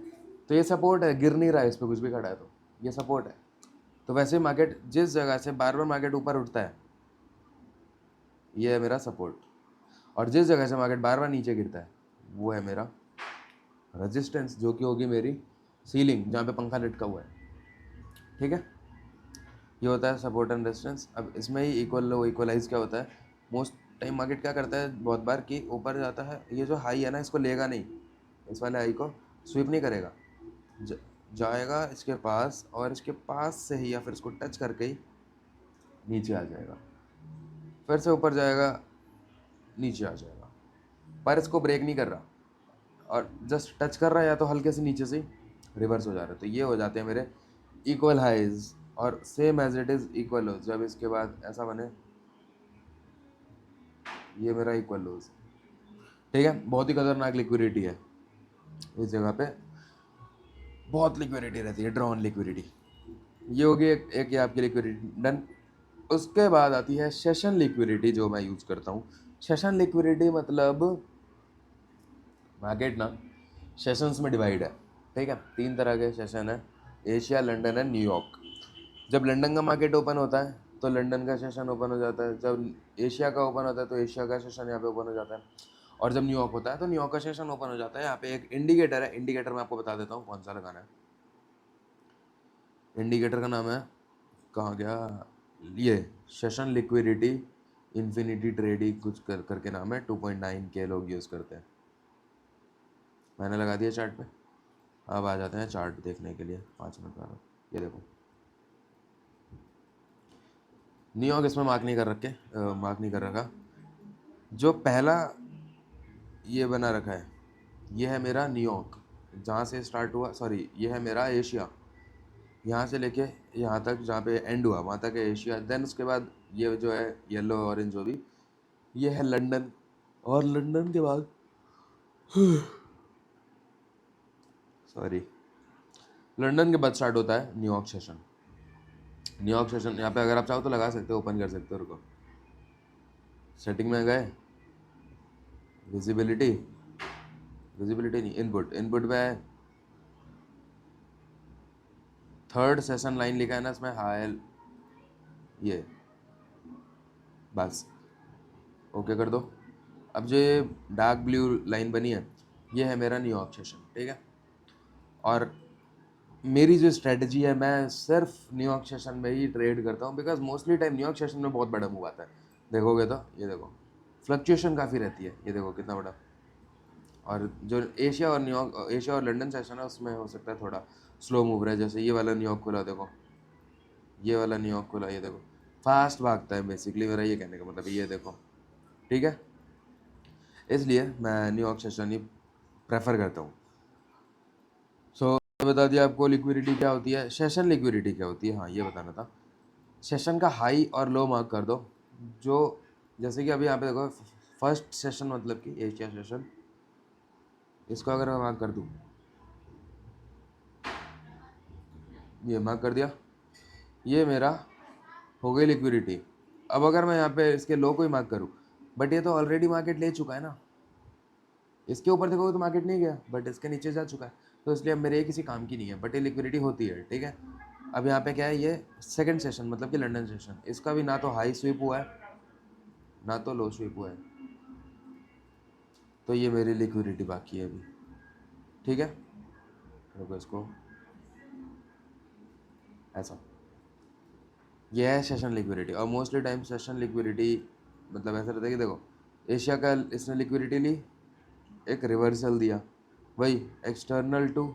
तो ये सपोर्ट है, गिर नहीं रहा है, इस पर कुछ भी खड़ा है तो ये सपोर्ट है। तो वैसे मार्केट जिस जगह से बार बार मार्केट ऊपर उठता है, ये है मेरा सपोर्ट। और जिस जगह से मार्केट बार बार नीचे गिरता है, वो है मेरा रेजिस्टेंस, जो कि होगी मेरी सीलिंग, जहाँ पे पंखा लटका हुआ है। ठीक है, ये होता है सपोर्ट एंड रेजिस्टेंस। अब इसमें ही इक्वल लो इक्वलाइज क्या होता है, मोस्ट टाइम मार्केट क्या करता है बहुत बार कि ऊपर जाता है, ये जो हाई है ना इसको लेगा नहीं, इस वाले हाई को स्वीप नहीं करेगा, जाएगा इसके पास, और इसके पास से ही या फिर इसको टच करके ही नीचे आ जाएगा, फिर से ऊपर जाएगा, नीचे आ जाएगा, पर इसको ब्रेक नहीं कर रहा, और जस्ट टच कर रहा है, या तो हल्के से नीचे से रिवर्स हो जा रहा है। तो ये हो जाते हैं मेरे इक्वल हाइज, और same as it is equal lows. जब इसके बाद ऐसा बने, ये मेरा इक्वल लोज। ठीक है, बहुत ही खतरनाक लिक्विडिटी है इस जगह पे, बहुत लिक्विडिटी रहती है, ड्रॉन लिक्विडिटी। ये होगी एक ये आपकी लिक्विडिटी डन। उसके बाद आती है सेशन लिक्विडिटी, जो मैं यूज़ करता हूँ। सेशन लिक्विडिटी मतलब मार्केट ना सेशंस में डिवाइड है। ठीक है, 3 तरह के सेशन है, एशिया, लंदन एंड न्यूयॉर्क। जब लंदन का मार्केट ओपन होता है तो लंदन का सेशन ओपन हो जाता है, जब एशिया का ओपन होता है तो एशिया का सेशन यहाँ पे ओपन हो जाता है, और जब न्यूयॉर्क होता है तो न्यूयॉर्क का सेशन ओपन हो जाता है। यहाँ पे एक इंडिकेटर है, इंडिकेटर मैं आपको बता देता हूँ कौन सा लगाना है। इंडिकेटर का नाम है, कहाँ गया ये, सेशन लिक्विडिटी इन्फिनिटी ट्रेडिंग कुछ करके नाम है, 2.9 के लोग यूज़ करते हैं। मैंने लगा दिया चार्ट पे। अब आ जाते हैं चार्ट देखने के लिए, 5 मिनट का। ये देखो न्यूयॉर्क इसमें मार्क नहीं कर रखा। जो पहला ये बना रखा है, ये है मेरा न्यूयॉर्क, जहाँ से स्टार्ट हुआ, सॉरी ये है मेरा एशिया, यहाँ से लेके यहाँ तक जहाँ पे एंड हुआ वहाँ तक है एशिया। देन उसके बाद ये जो है येलो ऑरेंज जो भी, ये है लंदन, और लंदन के बाद सॉरी लंदन के बाद स्टार्ट होता है न्यूयॉर्क सेशन। न्यूयॉर्क सेशन यहाँ पे अगर आप चाहो तो लगा सकते हो, ओपन कर सकते हो। रुको, सेटिंग में गए, विजिबिलिटी नहीं, इनपुट में है, थर्ड सेशन लाइन लिखा है ना इसमें, हाई, ये बस ओके कर दो। अब जो ये डार्क ब्लू लाइन बनी है, ये है मेरा न्यूयॉर्क सेशन। ठीक है, और मेरी जो स्ट्रेटजी है, मैं सिर्फ न्यूयॉर्क सेशन में ही ट्रेड करता हूँ, because mostly time New York session में बहुत बड़ा मूव आता है। देखोगे तो ये देखो फ्लक्चुएशन काफ़ी रहती है, ये देखो कितना बड़ा। और जो एशिया और लंदन सेशन है उसमें हो सकता है थोड़ा स्लो मूव रहे, जैसे ये वाला न्यूयॉर्क खुला देखो, ये वाला न्यूयॉर्क खुला, ये देखो फास्ट भागता है बेसिकली, मेरा ये कहने का मतलब ये देखो। ठीक है, इसलिए मैं न्यूयॉर्क सेशन ही प्रेफर करता हूँ। सो बता दिया आपको लिक्विडिटी क्या होती है, सेशन लिक्विडिटी क्या होती है, हाँ ये बताना था। सेशन का हाई और लो मार्क कर दो। जो जैसे कि अभी यहाँ पे देखो फर्स्ट सेशन मतलब कि एशिया सेशन, इसको अगर मैं मार्क कर दूँ, ये मार्क कर दिया, ये मेरा हो गई लिक्विडिटी। अब अगर मैं यहाँ पे इसके लो को ही मार्क करूँ, बट ये तो ऑलरेडी मार्केट ले चुका है ना, इसके ऊपर देखोगे तो मार्केट नहीं गया बट इसके नीचे जा चुका है, तो इसलिए अब मेरे ये किसी काम की नहीं है, बट ये लिक्विडिटी होती है, ठीक है। अब यहाँ पे क्या है, ये सेकंड सेशन मतलब कि लंदन सेशन, इसका भी ना तो हाई स्वीप हुआ है ना तो लो स्वीप हुआ है, तो ये मेरी लिक्विडिटी बाकी है अभी, ठीक है। देखो इसको ऐसा, ये है सेशन लिक्विडिटी। और मोस्टली टाइम सेशन लिक्विडिटी मतलब ऐसा रहता है कि देखो एशिया का इसने लिक्विडिटी ली, एक रिवर्सल दिया, वही एक्सटर्नल टू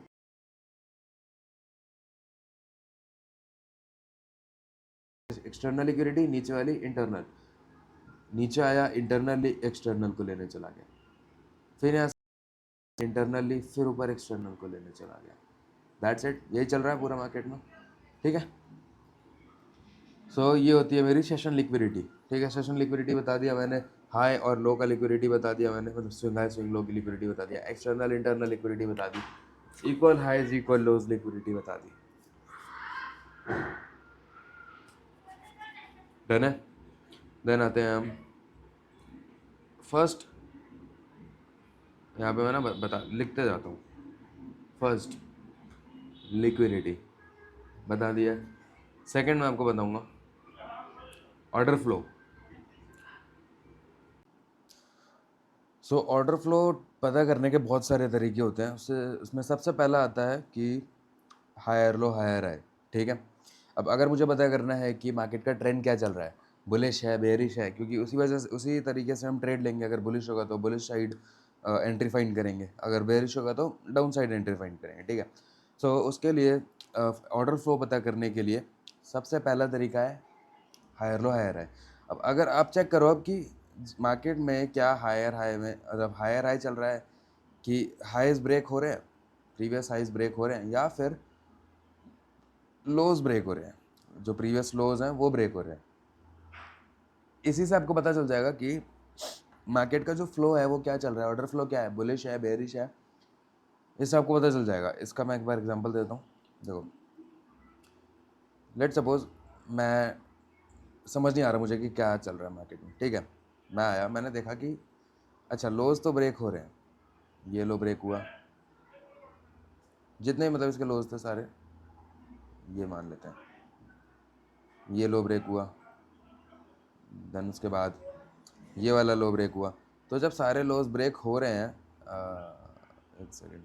एक्सटर्नल लिक्विडिटी, नीचे वाली इंटरनल, नीचे आया इंटरनली एक्सटर्नल को लेने चला गया, फिर यहाँ से इंटरनली फिर ऊपर एक्सटर्नल को लेने चला गया। दैट्स इट, यही चल रहा है पूरा मार्केट में, ठीक है। सो ये होती है मेरी सेशन लिक्विडिटी, ठीक है। सेशन लिक्विडिटी बता दिया मैंने, हाई और लो का लिक्विडिटी बता दिया मैंने, मतलब स्विंग हाई स्विंग लो की लिक्विडिटी बता दिया, एक्सटर्नल इंटरनल लिक्विडिटी बता दी, इक्वल हाईज इक्वल लोज लिक्विडिटी बता दी। डन है। देन आते हैं हम फर्स्ट, यहाँ पे मैं ना बता लिखते जाता हूँ। फर्स्ट लिक्विडिटी बता दिया, सेकंड मैं आपको बताऊंगा order flow. So order flow पता करने के बहुत सारे तरीके होते हैं, उसमें सबसे पहला आता है कि हायर लो हायर हाई, ठीक है। अब अगर मुझे पता करना है कि मार्केट का ट्रेंड क्या चल रहा है, बुलिश है बेरिश है, क्योंकि उसी वजह से उसी तरीके से हम ट्रेड लेंगे। अगर बुलिश होगा तो बुलिश साइड एंट्री फाइंड करेंगे, अगर बेरिश होगा तो डाउन साइड एंट्री फाइंड करेंगे, ठीक है। सो उसके लिए ऑर्डर फ्लो पता करने के लिए सबसे पहला तरीका है हायर लो हायर हाई। अब अगर आप चेक करो अब कि मार्केट में क्या हायर हाई में, मतलब हायर हाई चल रहा है कि हाईज ब्रेक हो रहे हैं, प्रीवियस हाईज ब्रेक हो रहे हैं, या फिर लोज ब्रेक हो रहे हैं, जो प्रीवियस लोज हैं वो ब्रेक हो रहे हैं। इसी से आपको पता चल जाएगा कि मार्केट का जो फ्लो है वो क्या चल रहा है, ऑर्डर फ्लो क्या है, बुलिश है बेरिश है, इससे आपको पता चल जाएगा। इसका मैं एक बार एग्जांपल देता हूँ। देखो लेट सपोज मैं समझ नहीं आ रहा मुझे कि क्या चल रहा है मार्केट में, ठीक है। मैं आया, मैंने देखा कि अच्छा लोज तो ब्रेक हो रहे हैं, ये लो ब्रेक हुआ, जितने मतलब इसके लोज थे सारे ये मान लेते हैं, ये लो ब्रेक हुआ, देन उसके बाद ये वाला लो ब्रेक हुआ। तो जब सारे लोज ब्रेक हो रहे हैं, एक सेकेंड,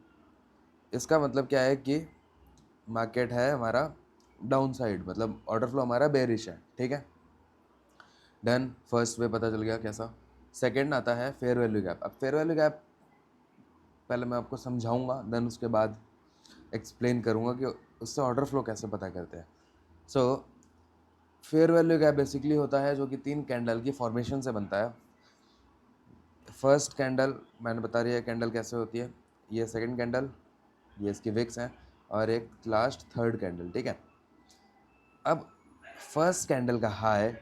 इसका मतलब क्या है कि मार्केट है हमारा डाउन साइड, मतलब ऑर्डर फ्लो हमारा बेरिश है, ठीक है। डन, फर्स्ट वे पता चल गया कैसा। सेकंड आता है फेयर वैल्यू गैप। अब फेयर वैल्यू गैप पहले मैं आपको समझाऊंगा, देन उसके बाद एक्सप्लेन करूंगा कि उससे ऑर्डर फ्लो कैसे पता करते हैं। So fair value gap basically होता है जो कि 3 कैंडल की फॉर्मेशन से बनता है। फर्स्ट कैंडल मैंने बता दिया है कैंडल कैसे होती है, ये सेकंड कैंडल, ये इसकी विक्स हैं, और एक लास्ट थर्ड कैंडल, ठीक है। अब फर्स्ट कैंडल का हाई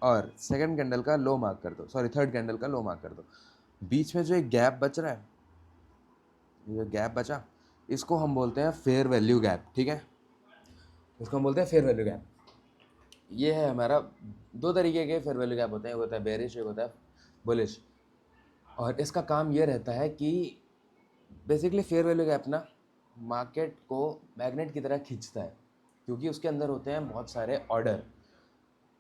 और सेकंड कैंडल का लो मार्क कर दो, सॉरी थर्ड कैंडल का लो मार्क कर दो। बीच में जो एक गैप बच रहा है, ये गैप बचा, इसको हम बोलते हैं फेयर वैल्यू गैप, ठीक है। इसको हम बोलते हैं फेयर वैल्यू गैप। ये है हमारा, 2 तरीके के फेयर वैल्यू गैप होते हैं, एक होता है बेरिश, एक होता है बुलिश। और इसका काम ये रहता है कि बेसिकली फेयर वैल्यू गैप ना मार्केट को मैग्नेट की तरह खींचता है, क्योंकि उसके अंदर होते हैं बहुत सारे ऑर्डर।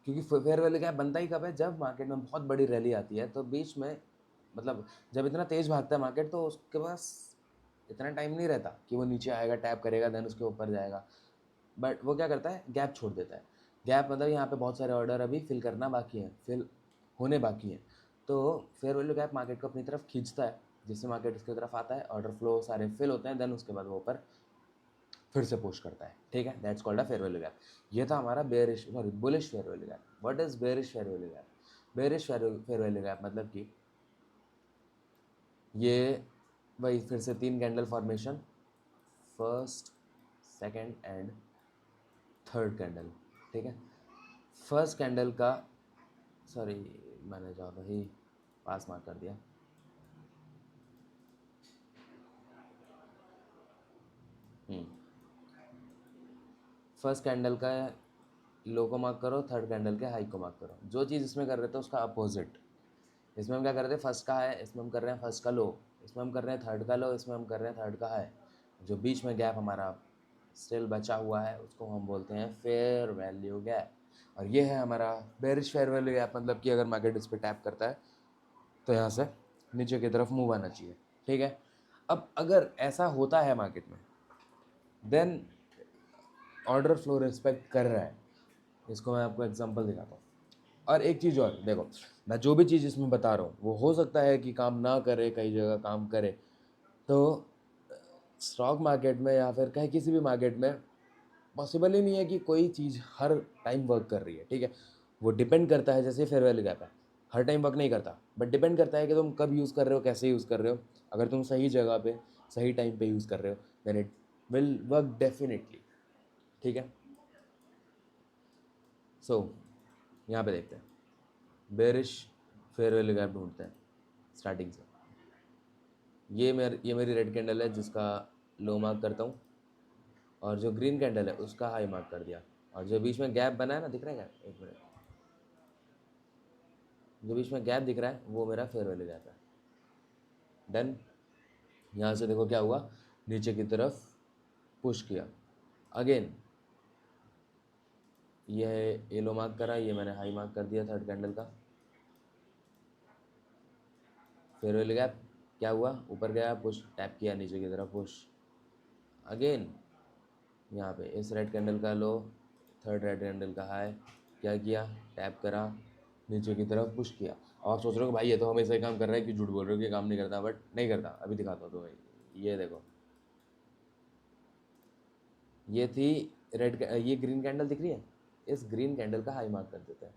क्योंकि फेयर वैल्यू गैप बनता ही कब है, जब मार्केट में बहुत बड़ी रैली आती है, तो बीच में मतलब जब इतना तेज़ भागता है मार्केट, तो उसके पास इतना टाइम नहीं रहता कि वो नीचे आएगा टैप करेगा देन उसके ऊपर जाएगा, बट वो क्या करता है गैप छोड़ देता है। गैप मतलब यहाँ पे बहुत सारे ऑर्डर अभी फिल करना बाकी है, फिल होने बाकी हैं, तो फेयर वैल्यू गैप मार्केट को अपनी तरफ खींचता है, जिससे मार्केट इसकी तरफ आता है, ऑर्डर फ्लो सारे फिल होते हैं, देन उसके बाद वो ऊपर फिर से पुश करता है, ठीक है। That's called a fair value gap. ये था हमारा bearish sorry bullish fair value gap. What is bearish fair value gap? Bearish fair value gap मतलब कि ये वही फिर से 3 candle formation, first second and third candle, ठीक है। फर्स्ट कैंडल का, सॉरी मैंने ज़्यादा ही पास मार्क कर दिया। फर्स्ट कैंडल का लो को मार्क करो, थर्ड कैंडल के हाई को मार्क करो। जो चीज़ इसमें कर रहे थे उसका अपोजिट। इसमें हम क्या कर रहे थे, फर्स्ट का है, इसमें हम कर रहे हैं फर्स्ट का लो, इसमें हम कर रहे हैं थर्ड का लो, इसमें हम कर रहे हैं थर्ड का हाई। जो बीच में गैप हमारा स्टिल बचा हुआ है उसको हम बोलते हैं फेयर वैल्यू गैप। और ये है हमारा बेरिश फेयर वैल्यू गैप, मतलब कि अगर मार्केट इस पर टैप करता है तो यहाँ से नीचे की तरफ मूव आना चाहिए। ठीक है, अब अगर ऐसा होता है मार्केट में, देन ऑर्डर फ्लो रिस्पेक्ट कर रहा है। इसको मैं आपको एग्जांपल दिखाता हूँ। और एक चीज़ और देखो, मैं जो भी चीज़ इसमें बता रहा हूँ वो हो सकता है कि काम ना करे, कई जगह काम करे। तो स्टॉक मार्केट में या फिर कहीं किसी भी मार्केट में पॉसिबल ही नहीं है कि कोई चीज़ हर टाइम वर्क कर रही है। ठीक है, वो डिपेंड करता है, जैसे फेयर वैल्यू गैप है, हर टाइम वर्क नहीं करता, बट डिपेंड करता है कि तुम कब यूज़ कर रहे हो, कैसे यूज़ कर रहे हो। अगर तुम सही जगह पे सही टाइम पे यूज़ कर रहे हो then it will work definitely. ठीक है, सो यहाँ पे देखते हैं, बेरिश फेयर वैल्यू गैप ढूंढते हैं स्टार्टिंग से। ये मेरी रेड कैंडल है जिसका लो मार्क करता हूँ, और जो ग्रीन कैंडल है उसका हाई मार्क कर दिया। और जो बीच में गैप बना है ना, दिख रहा है क्या, एक मिनट, जो बीच में गैप दिख रहा है वो मेरा फेयर वैल्यू गैप है। देन यहाँ से देखो क्या हुआ, नीचे की तरफ पुश किया अगेन, ये है येलो मार्क करा, ये मैंने हाई मार्क कर दिया थर्ड कैंडल का। फेयर वैल्यू गैप क्या हुआ, ऊपर गया, पुश, टैप किया नीचे की तरफ, पुश अगेन। यहाँ पे इस रेड कैंडल का लो, थर्ड रेड कैंडल का हाई, क्या किया, टैप करा, नीचे की तरफ पुश किया। और आप सोच रहे हो कि भाई ये तो हमेशा ही काम कर रहा है, कि झूठ बोल रहे हो कि काम नहीं करता, बट नहीं करता। अभी दिखाता हूँ तो भाई, ये देखो, ये थी ये ग्रीन कैंडल दिख रही है, इस ग्रीन कैंडल का हाई मार्क कर देते हैं,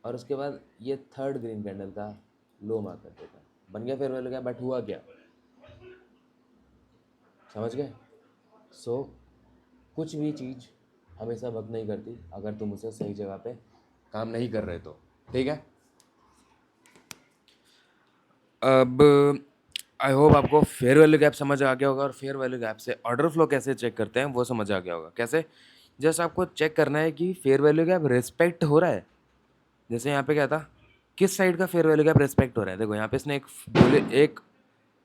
और उसके बाद ये थर्ड ग्रीन कैंडल का लो मार्क कर देते हैं। बन गया फेयर वैल्यू गैप, बट हुआ क्या, समझ गए। सो कुछ भी चीज़ हमेशा वर्क नहीं करती अगर तुम उसे सही जगह पे काम नहीं कर रहे तो। ठीक है, अब आई होप आपको फेयर वैल्यू गैप समझ आ गया होगा, और फेयर वैल्यू गैप से ऑर्डर फ्लो कैसे चेक करते हैं वो समझ आ गया होगा। कैसे, जस्ट आपको चेक करना है कि फेयर वैल्यू गैप रिस्पेक्ट हो रहा है। जैसे यहाँ पे क्या था, किस साइड का फेयर वैल्यू गैप रिस्पेक्ट हो रहा है। देखो यहाँ पे इसने एक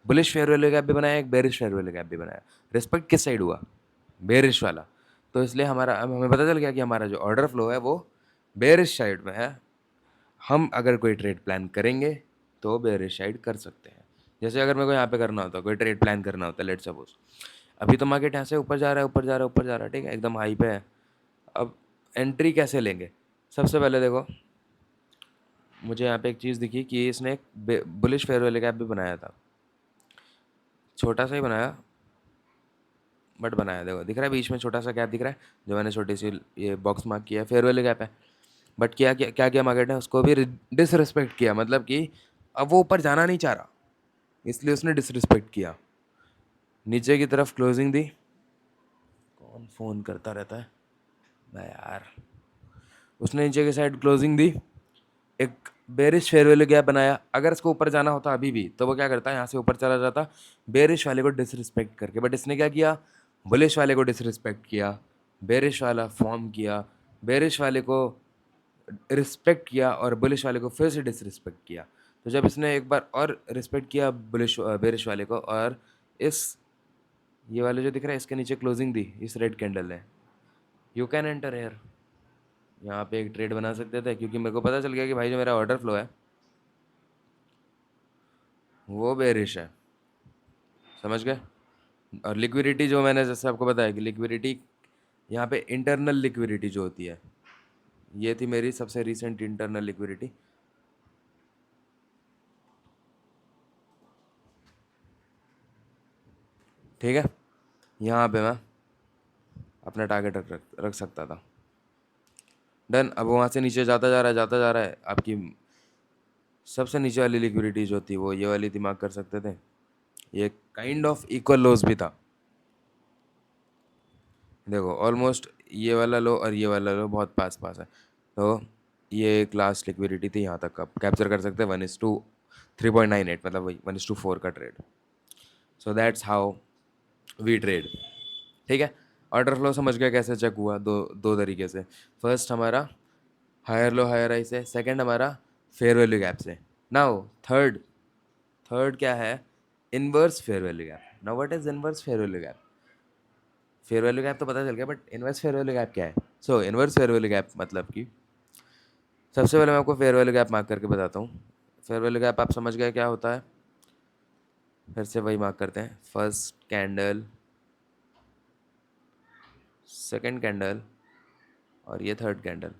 बुलिश फेयर वैल्यू गैप भी बनाया, एक बेरिश फेयर वैल्यू गैप भी बनाया। रिस्पेक्ट किस साइड हुआ, बेरिश वाला। तो इसलिए हमारा, अब हमें पता चल गया कि हमारा जो ऑर्डर फ्लो है वो बेरिश साइड में है। हम अगर कोई ट्रेड प्लान करेंगे तो बेरिश साइड कर सकते हैं। जैसे अगर मेरे को यहाँ पे करना होता, कोई ट्रेड प्लान करना होता, लेट सपोज अभी तो मार्केट यहाँ से ऊपर जा रहा है, ऊपर जा रहा है, ऊपर जा रहा है, ठीक है, एकदम हाई पे है। अब एंट्री कैसे लेंगे, सबसे पहले देखो, मुझे यहाँ पे एक चीज़ दिखी कि इसने एक बुलिश फेयर वैल्यू गैप भी बनाया था, छोटा सा ही बनाया, बट बनाया। देखो दिख रहा है बीच में छोटा सा गैप दिख रहा है, जो मैंने छोटी सी ये बॉक्स मार्क किया है, फेयर वैल्यू गैप है। बट क्या किया मार्केट ने, उसको भी डिसरिस्पेक्ट किया, मतलब कि अब वो ऊपर जाना नहीं चाह रहा, इसलिए उसने डिसरिस्पेक्ट किया, नीचे की तरफ क्लोजिंग दी। कौन फ़ोन करता रहता है मैं यार। उसने नीचे की साइड क्लोजिंग दी, एक बेरिश फेयर वैल्यू गैप बनाया। अगर इसको ऊपर जाना होता अभी भी तो वो क्या करता है, यहाँ से ऊपर चला जाता बेरिश वाले को डिसरिस्पेक्ट करके, बट इसने क्या किया, बुलिश वाले को डिसरिस्पेक्ट किया, बेरिश वाला फॉर्म किया, बेरिश वाले को रिस्पेक्ट किया और बुलिश वाले को फिर से डिसरिस्पेक्ट किया। तो जब इसने एक बार और रिस्पेक्ट किया बेरिश वाले को, और इस ये वाले जो दिख रहा है इसके नीचे क्लोजिंग दी इस रेड कैंडल ने, यू कैन एंटर हेयर। यहाँ पे एक ट्रेड बना सकते थे, क्योंकि मेरे को पता चल गया कि भाई जो मेरा ऑर्डर फ्लो है वो बेरिश है, समझ गए। और लिक्विडिटी जो मैंने जैसे आपको बताया कि लिक्विडिटी यहाँ पे इंटरनल लिक्विडिटी जो होती है, ये थी मेरी सबसे रिसेंट इंटरनल लिक्विडिटी। ठीक है, यहाँ पे मैं अपना टारगेट रख सकता था। डन। अब वहाँ से नीचे जाता जा रहा है, जाता जा रहा है, आपकी सबसे नीचे वाली लिक्विडिटी जो थी वो ये वाली दिमाग कर सकते थे। ये काइंड ऑफ इक्वल लॉस भी था। देखो ऑलमोस्ट ये वाला लो और ये वाला लो बहुत पास पास है, तो ये क्लास लिक्विडिटी थी, यहाँ तक आप कैप्चर कर सकते हैं 1:3.98, मतलब वही 1:4 का trade. So that's how we trade. ठीक है, ऑर्डर फ्लो समझ गया कैसे चेक हुआ, दो दो तरीके से। फर्स्ट हमारा हायर लो हायर हाई से, सेकंड हमारा फेयर वैल्यू गैप से। नाउ थर्ड, थर्ड क्या है, inverse fair value gap. Now what is inverse fair value gap? Fair value gap तो पता चल गया, but inverse fair value gap क्या है? सो इनवर्स फेयर वैल्यू गैप मतलब कि, सबसे पहले मैं आपको फेयर वैल्यू गैप मार्क करके बताता हूँ। फेयर वैल्यू गैप आप समझ गए क्या होता है? फिर से वही मार्क करते हैं, फर्स्ट कैंडल, सेकंड कैंडल, और ये थर्ड कैंडल।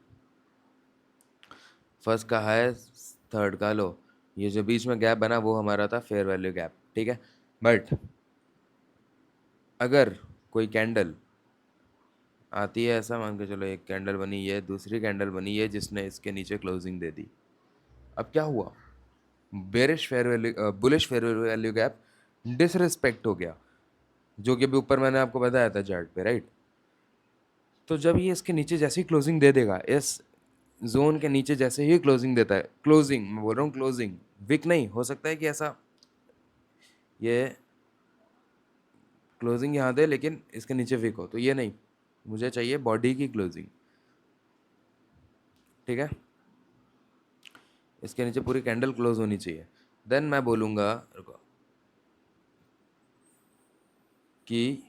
फर्स्ट का हाई, थर्ड का लो, ये जो बीच में गैप बना वो हमारा था फेयर वैल्यू गैप। ठीक है, बट अगर कोई कैंडल आती है, ऐसा मान के चलो एक कैंडल बनी, ये दूसरी कैंडल बनी, ये जिसने इसके नीचे क्लोजिंग दे दी, अब क्या हुआ? Bearish fair value bullish fair value gap disrespect हो गया, जो कि अभी ऊपर मैंने आपको बताया था चार्ट पे, राइट? तो जब ये इसके नीचे जैसे ही क्लोजिंग दे देगा, इस जोन के नीचे जैसे ही क्लोजिंग देता है, क्लोजिंग मैं बोल रहा हूँ, क्लोजिंग, विक नहीं हो सकता है कि ऐसा ये क्लोजिंग यहाँ दे लेकिन इसके नीचे विक हो, तो ये नहीं, मुझे चाहिए बॉडी की क्लोजिंग। ठीक है, इसके नीचे पूरी कैंडल क्लोज होनी चाहिए। देन मैं बोलूँगा, रुको, कि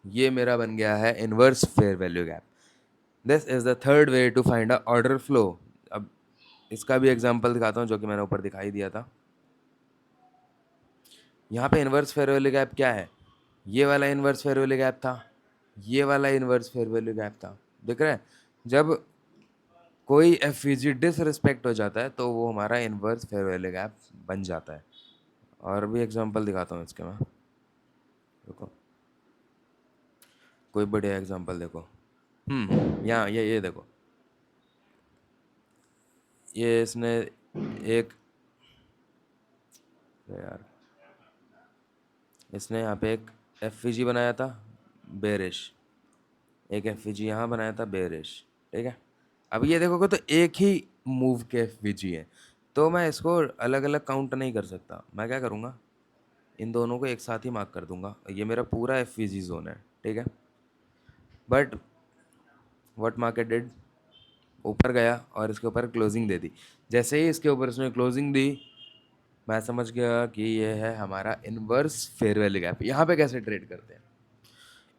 ये मेरा बन गया है inverse fair value gap. This is the third way to find a order flow. अब इसका भी एग्जांपल दिखाता हूँ, जो कि मैंने ऊपर दिखाई दिया था। यहाँ पे इनवर्स फेयर वैल्यू गैप क्या है? ये वाला इनवर्स फेयर वैल्यू गैप था, ये वाला इनवर्स फेयर वैल्यू गैप था। दिख रहा है? जब कोई एफ डिसरिस्पेक्ट हो जाता है तो वो हमारा इनवर्स फेयर वैल्यू गैप बन जाता है। और भी एग्जांपल दिखाता हूँ इसके मैं, रुको, कोई बढ़िया एग्जांपल देखो। यहाँ ये देखो, ये इसने एक, यार इसने यहाँ पे एक एफ बनाया था बेरिश, एक एफ यहाँ बनाया था बेरिश। ठीक है, अब ये देखोगे तो एक ही मूव के एफ है, तो मैं इसको अलग अलग काउंट नहीं कर सकता। मैं क्या करूँगा, इन दोनों को एक साथ ही मार्क कर दूंगा, ये मेरा पूरा एफ जोन है। ठीक है, बट व्हाट मार्केट डिड, ऊपर गया और इसके ऊपर क्लोजिंग दे दी। जैसे ही इसके ऊपर इसने क्लोजिंग दी, मैं समझ गया कि ये है हमारा इनवर्स फेयर वैल्यू गैप। यहाँ पे कैसे ट्रेड करते हैं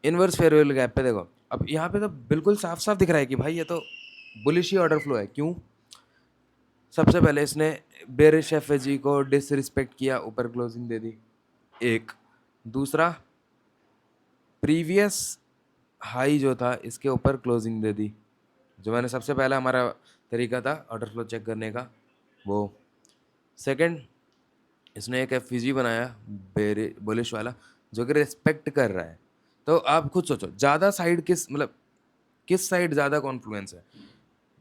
इनवर्स फेयर वैल्यू गैप पे? देखो, अब यहाँ पे तो बिल्कुल साफ साफ दिख रहा है कि भाई ये तो बुलिश ही ऑर्डर फ्लो है। क्यों? सबसे पहले इसने बेरिश एफ को डिसरिस्पेक्ट किया, ऊपर क्लोजिंग दे दी, एक। दूसरा, प्रीवियस हाई जो था इसके ऊपर क्लोजिंग दे दी, जो मैंने सबसे पहला हमारा तरीका था ऑर्डर फ्लो चेक करने का, वो। सेकंड, इसने एक एफ बनाया बेरे बुलिश वाला, जो कि रिस्पेक्ट कर रहा है। तो आप खुद सोचो, ज़्यादा साइड किस, मतलब किस साइड ज़्यादा कॉन्फ्लुएंस है?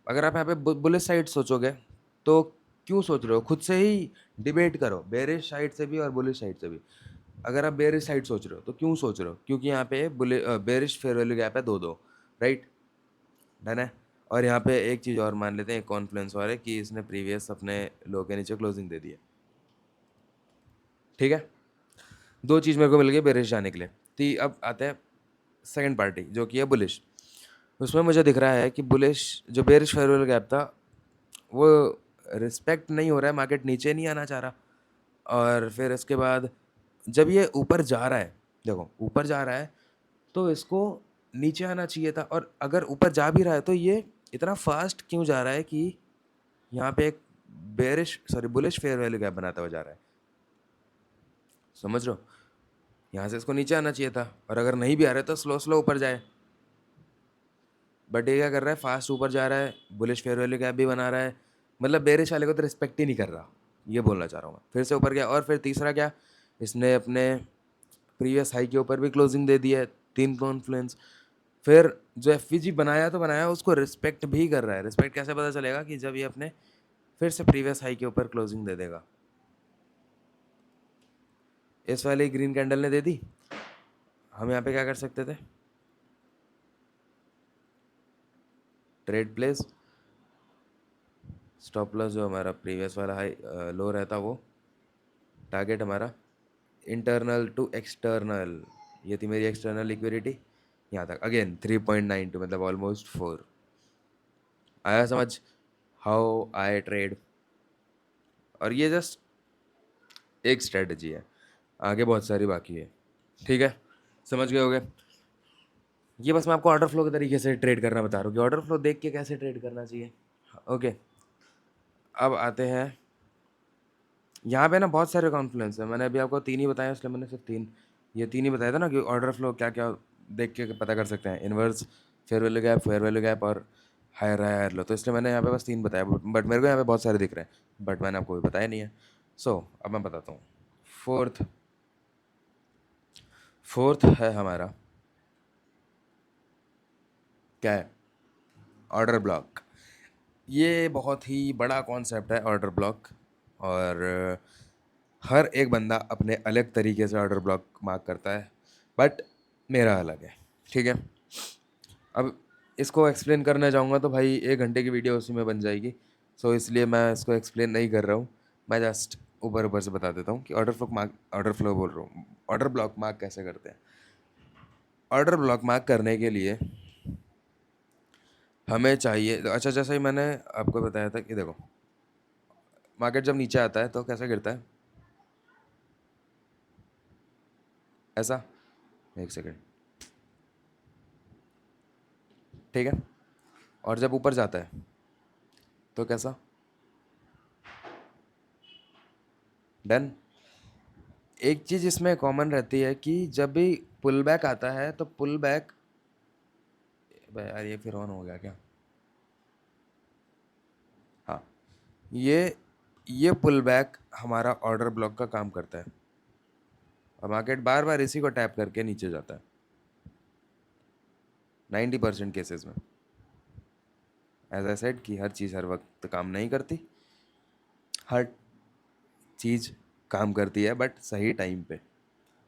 अगर आप यहाँ पे बुलिश साइड सोचोगे तो क्यों सोच रहे हो, खुद से ही डिबेट करो, बेरिश साइड से भी और बुलिश साइड से भी। अगर आप बेरिश साइड सोच रहे हो तो क्यों सोच रहे हो? क्योंकि यहाँ पे बेरिश फेयर वैल्यू गैप है 2-2, राइट? डन है। और यहाँ पे एक चीज़ और मान लेते हैं, कॉन्फ्लुएंस और है कि इसने प्रीवियस अपने लो के नीचे क्लोजिंग दे दी है। ठीक है, दो चीज़ मेरे को मिल गई बेरिश जाने के लिए। तो अब आते हैं सेकंड पार्टी, जो कि है बुलिश। उसमें मुझे दिख रहा है कि बुलिश जो बेरिश फेयर वैल्यू गैप था, वो रिस्पेक्ट नहीं हो रहा है, मार्केट नीचे नहीं आना चाह रहा। और फिर इसके बाद जब ये ऊपर जा रहा है, देखो ऊपर जा रहा है, तो इसको नीचे आना चाहिए था। और अगर ऊपर जा भी रहा है तो ये इतना फास्ट क्यों जा रहा है कि यहाँ पे एक bearish sorry bullish fair value gap बनाता हुआ जा रहा है? समझ रहे हो? यहाँ से इसको नीचे आना चाहिए था, और अगर नहीं भी आ रहा है तो स्लो स्लो ऊपर जाए। बट ये क्या कर रहा है, फास्ट ऊपर जा रहा है, बुलिश फेयर वैल्यू गैप भी बना रहा है, मतलब बेरिश वाले को तो रिस्पेक्ट ही नहीं कर रहा, ये बोलना चाह रहा हूँ मैं। फिर से ऊपर गया, और फिर तीसरा क्या, इसने अपने प्रीवियस हाई के ऊपर भी क्लोजिंग दे दी है, 3 कॉन्फ्लुएंस। फिर जो एफ बनाया तो बनाया, उसको रिस्पेक्ट भी कर रहा है। रिस्पेक्ट कैसे पता चलेगा? कि जब ये अपने फिर से प्रीवियस हाई के ऊपर क्लोजिंग दे देगा। इस वाली ग्रीन कैंडल ने दे दी, हम यहाँ पे क्या कर सकते थे, ट्रेड प्लेस, स्टॉप लॉस जो हमारा प्रीवियस वाला हाई लो रहता वो, टारगेट हमारा इंटरनल टू एक्सटर्नल, ये थी मेरी एक्सटर्नल लिक्विडिटी यहाँ तक, अगेन 3.92 मतलब ऑलमोस्ट 4। आया समझ हाउ आई ट्रेड? और ये जस्ट एक स्ट्रेटजी है, आगे बहुत सारी बाकी है, ठीक है, समझ गए होगे? ये बस मैं आपको ऑर्डर फ्लो के तरीके से ट्रेड करना बता रहा हूँ कि ऑर्डर फ्लो देख के कैसे ट्रेड करना चाहिए। ओके, अब आते हैं यहाँ पे ना, बहुत सारे कॉन्फ्लुएंस है, मैंने अभी आपको 3 ही बताया, इसलिए मैंने सिर्फ 3, ये 3 ही बताया था ना कि ऑर्डर फ्लो क्या क्या देख के पता कर सकते हैं, इन्वर्स, फेयर वैल्यू गैप और हायर लो, तो इसलिए मैंने यहाँ पे बस 3 बताया, बट मेरे को यहाँ पे बहुत सारे दिख रहे हैं, बट मैंने आपको भी बताया नहीं है। सो अब मैं बताता हूँ। फोर्थ है हमारा, क्या है? Order block. ये बहुत ही बड़ा कॉन्सेप्ट है ऑर्डर ब्लॉक, और हर एक बंदा अपने अलग तरीके से ऑर्डर ब्लॉक मार्क करता है, बट मेरा अलग है, ठीक है। अब इसको एक्सप्लेन करने जाऊँगा तो भाई 1 घंटे की वीडियो उसी में बन जाएगी, सो इसलिए मैं इसको एक्सप्लेन नहीं कर रहा हूँ, मैं जस्ट ऊपर ऊपर से बता देता हूँ कि ऑर्डर फ्लो बोल रहा हूँ, ऑर्डर ब्लॉक मार्क कैसे करते हैं। ऑर्डर ब्लॉक मार्क करने के लिए हमें चाहिए, अच्छा जैसे ही मैंने आपको बताया था कि देखो, मार्केट जब नीचे आता है तो कैसे गिरता है, ऐसा, एक सेकेंड, ठीक है, और जब ऊपर जाता है तो कैसा, डन। एक चीज़ इसमें कॉमन रहती है कि जब भी पुल बैक आता है तो पुल बैक, यार ये फिर ऑन हो गया क्या? हाँ, ये पुल बैक हमारा ऑर्डर ब्लॉक का काम करता है, और मार्केट बार बार इसी को टैप करके नीचे जाता है 90% केसेस में। एज आई सेड कि हर चीज़ हर वक्त काम नहीं करती, हर चीज़ काम करती है बट सही टाइम पे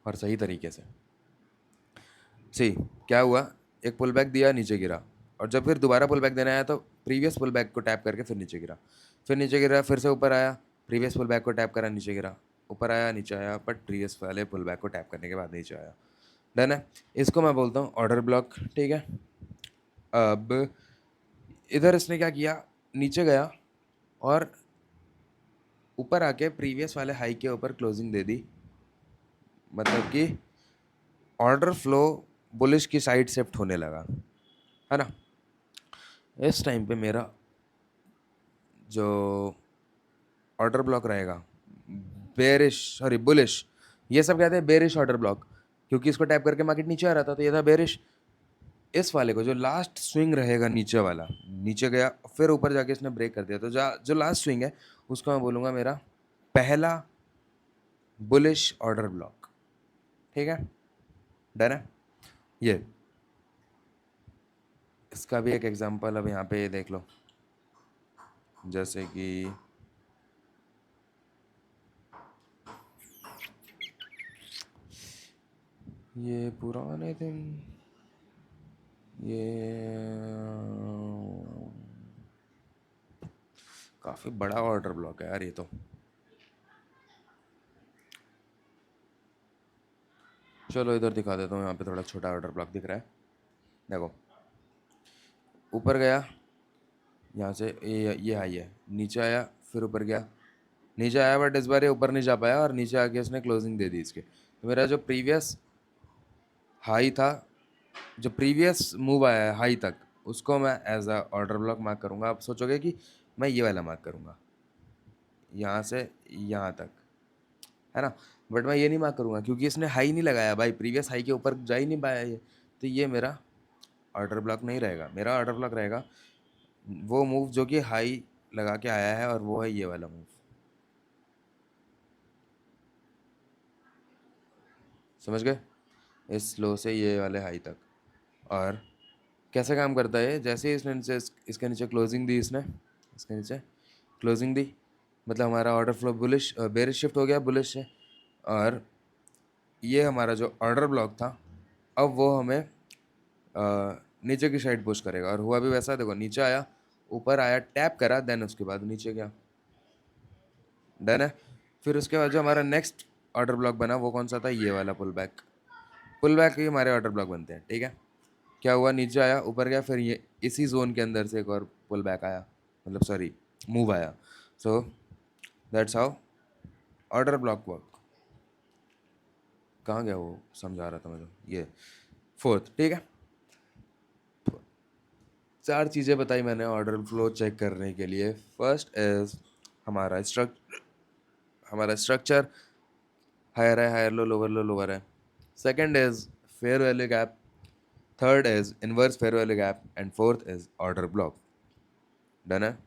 और सही तरीके से। सी क्या हुआ, एक पुल बैक दिया, नीचे गिरा, और जब फिर दोबारा पुल बैक देना आया तो प्रीवियस पुल बैक को टैप करके फिर नीचे गिरा, फिर नीचे गिरा, फिर से ऊपर आया, प्रीवियस पुल बैक को टैप करा, नीचे गिरा, ऊपर आया, नीचे आया, बट प्रीवियस वाले पुल बैक को टैप करने के बाद नीचे आया। डन है, इसको मैं बोलता हूँ ऑर्डर ब्लॉक, ठीक है। अब इधर इसने क्या किया, नीचे गया और ऊपर आके प्रीवियस वाले हाई के ऊपर क्लोजिंग दे दी, मतलब कि ऑर्डर फ्लो बुलिश की साइड शिफ्ट होने लगा, है ना। इस टाइम पे मेरा जो ऑर्डर ब्लॉक रहेगा, बेरिश, सॉरी बुलिश, ये सब कहते हैं बेरिश ऑर्डर ब्लॉक, क्योंकि इसको टैप करके मार्केट नीचे आ रहा था तो ये था बेरिश। इस वाले को जो लास्ट स्विंग रहेगा नीचे वाला, नीचे गया फिर ऊपर जाके इसने ब्रेक कर दिया, तो जो लास्ट स्विंग है उसको मैं बोलूँगा मेरा पहला बुलिश ऑर्डर ब्लॉक, ठीक है, डन है। ये इसका भी एक एग्जांपल अब यहाँ पे देख लो, जैसे कि ये पुराने दिन, ये काफ़ी बड़ा ऑर्डर ब्लॉक है यार ये तो, चलो इधर दिखा देता हूँ, यहाँ पे थोड़ा छोटा ऑर्डर ब्लॉक दिख रहा है, देखो ऊपर गया, यहाँ से ये हाई है, नीचे आया, फिर ऊपर गया, नीचे आया, बट इस बार ये ऊपर नहीं जा पाया और नीचे आके इसने क्लोजिंग दे दी इसके, तो मेरा जो प्रीवियस हाई था, जो प्रीवियस मूव आया है हाई तक, उसको मैं as a order block mark करूँगा। आप सोचोगे कि मैं ये वाला मार्क करूँगा यहाँ से यहाँ तक, है ना, बट मैं ये नहीं मार्क करूँगा क्योंकि इसने हाई नहीं लगाया भाई, प्रीवियस हाई के ऊपर जा ही नहीं पाया ये, तो ये मेरा ऑर्डर ब्लॉक नहीं रहेगा। मेरा ऑर्डर ब्लॉक रहेगा वो मूव जो कि हाई लगा के आया है, और वो है ये वाला मूव, समझ गए, इस लो से ये वाले हाई तक। और कैसे काम करता है, जैसे ही इसने नीचे इसके नीचे क्लोजिंग दी, इसने इसके नीचे क्लोजिंग दी, मतलब हमारा order flow bullish bearish shift हो गया बुलिश से, और ये हमारा जो ऑर्डर ब्लॉक था अब वो हमें नीचे की साइड पुश करेगा, और हुआ भी वैसा, देखो नीचे आया, ऊपर आया, टैप करा, देन उसके बाद नीचे गया। डन है। फिर उसके बाद जो हमारा नेक्स्ट ऑर्डर ब्लॉक बना वो कौन सा था, ये वाला पुल बैक ही हमारे ऑर्डर ब्लॉक बनते हैं। ठीक है, क्या हुआ, नीचे आया, ऊपर गया, फिर ये इसी जोन के अंदर से एक और पुल बैक आया, मतलब सॉरी मूव आया। सो that's how order block work. कहाँ गया वो, समझा रहा था मुझे, ये फोर्थ। ठीक है, 4 चीज़ें बताई मैंने ऑर्डर फ्लो चेक करने के लिए। फर्स्ट इज हमारा स्ट्रक्चर हायर है, higher low, lower low, lower है। Second is fair value gap, third is inverse fair value gap, and fourth is order block. Done है।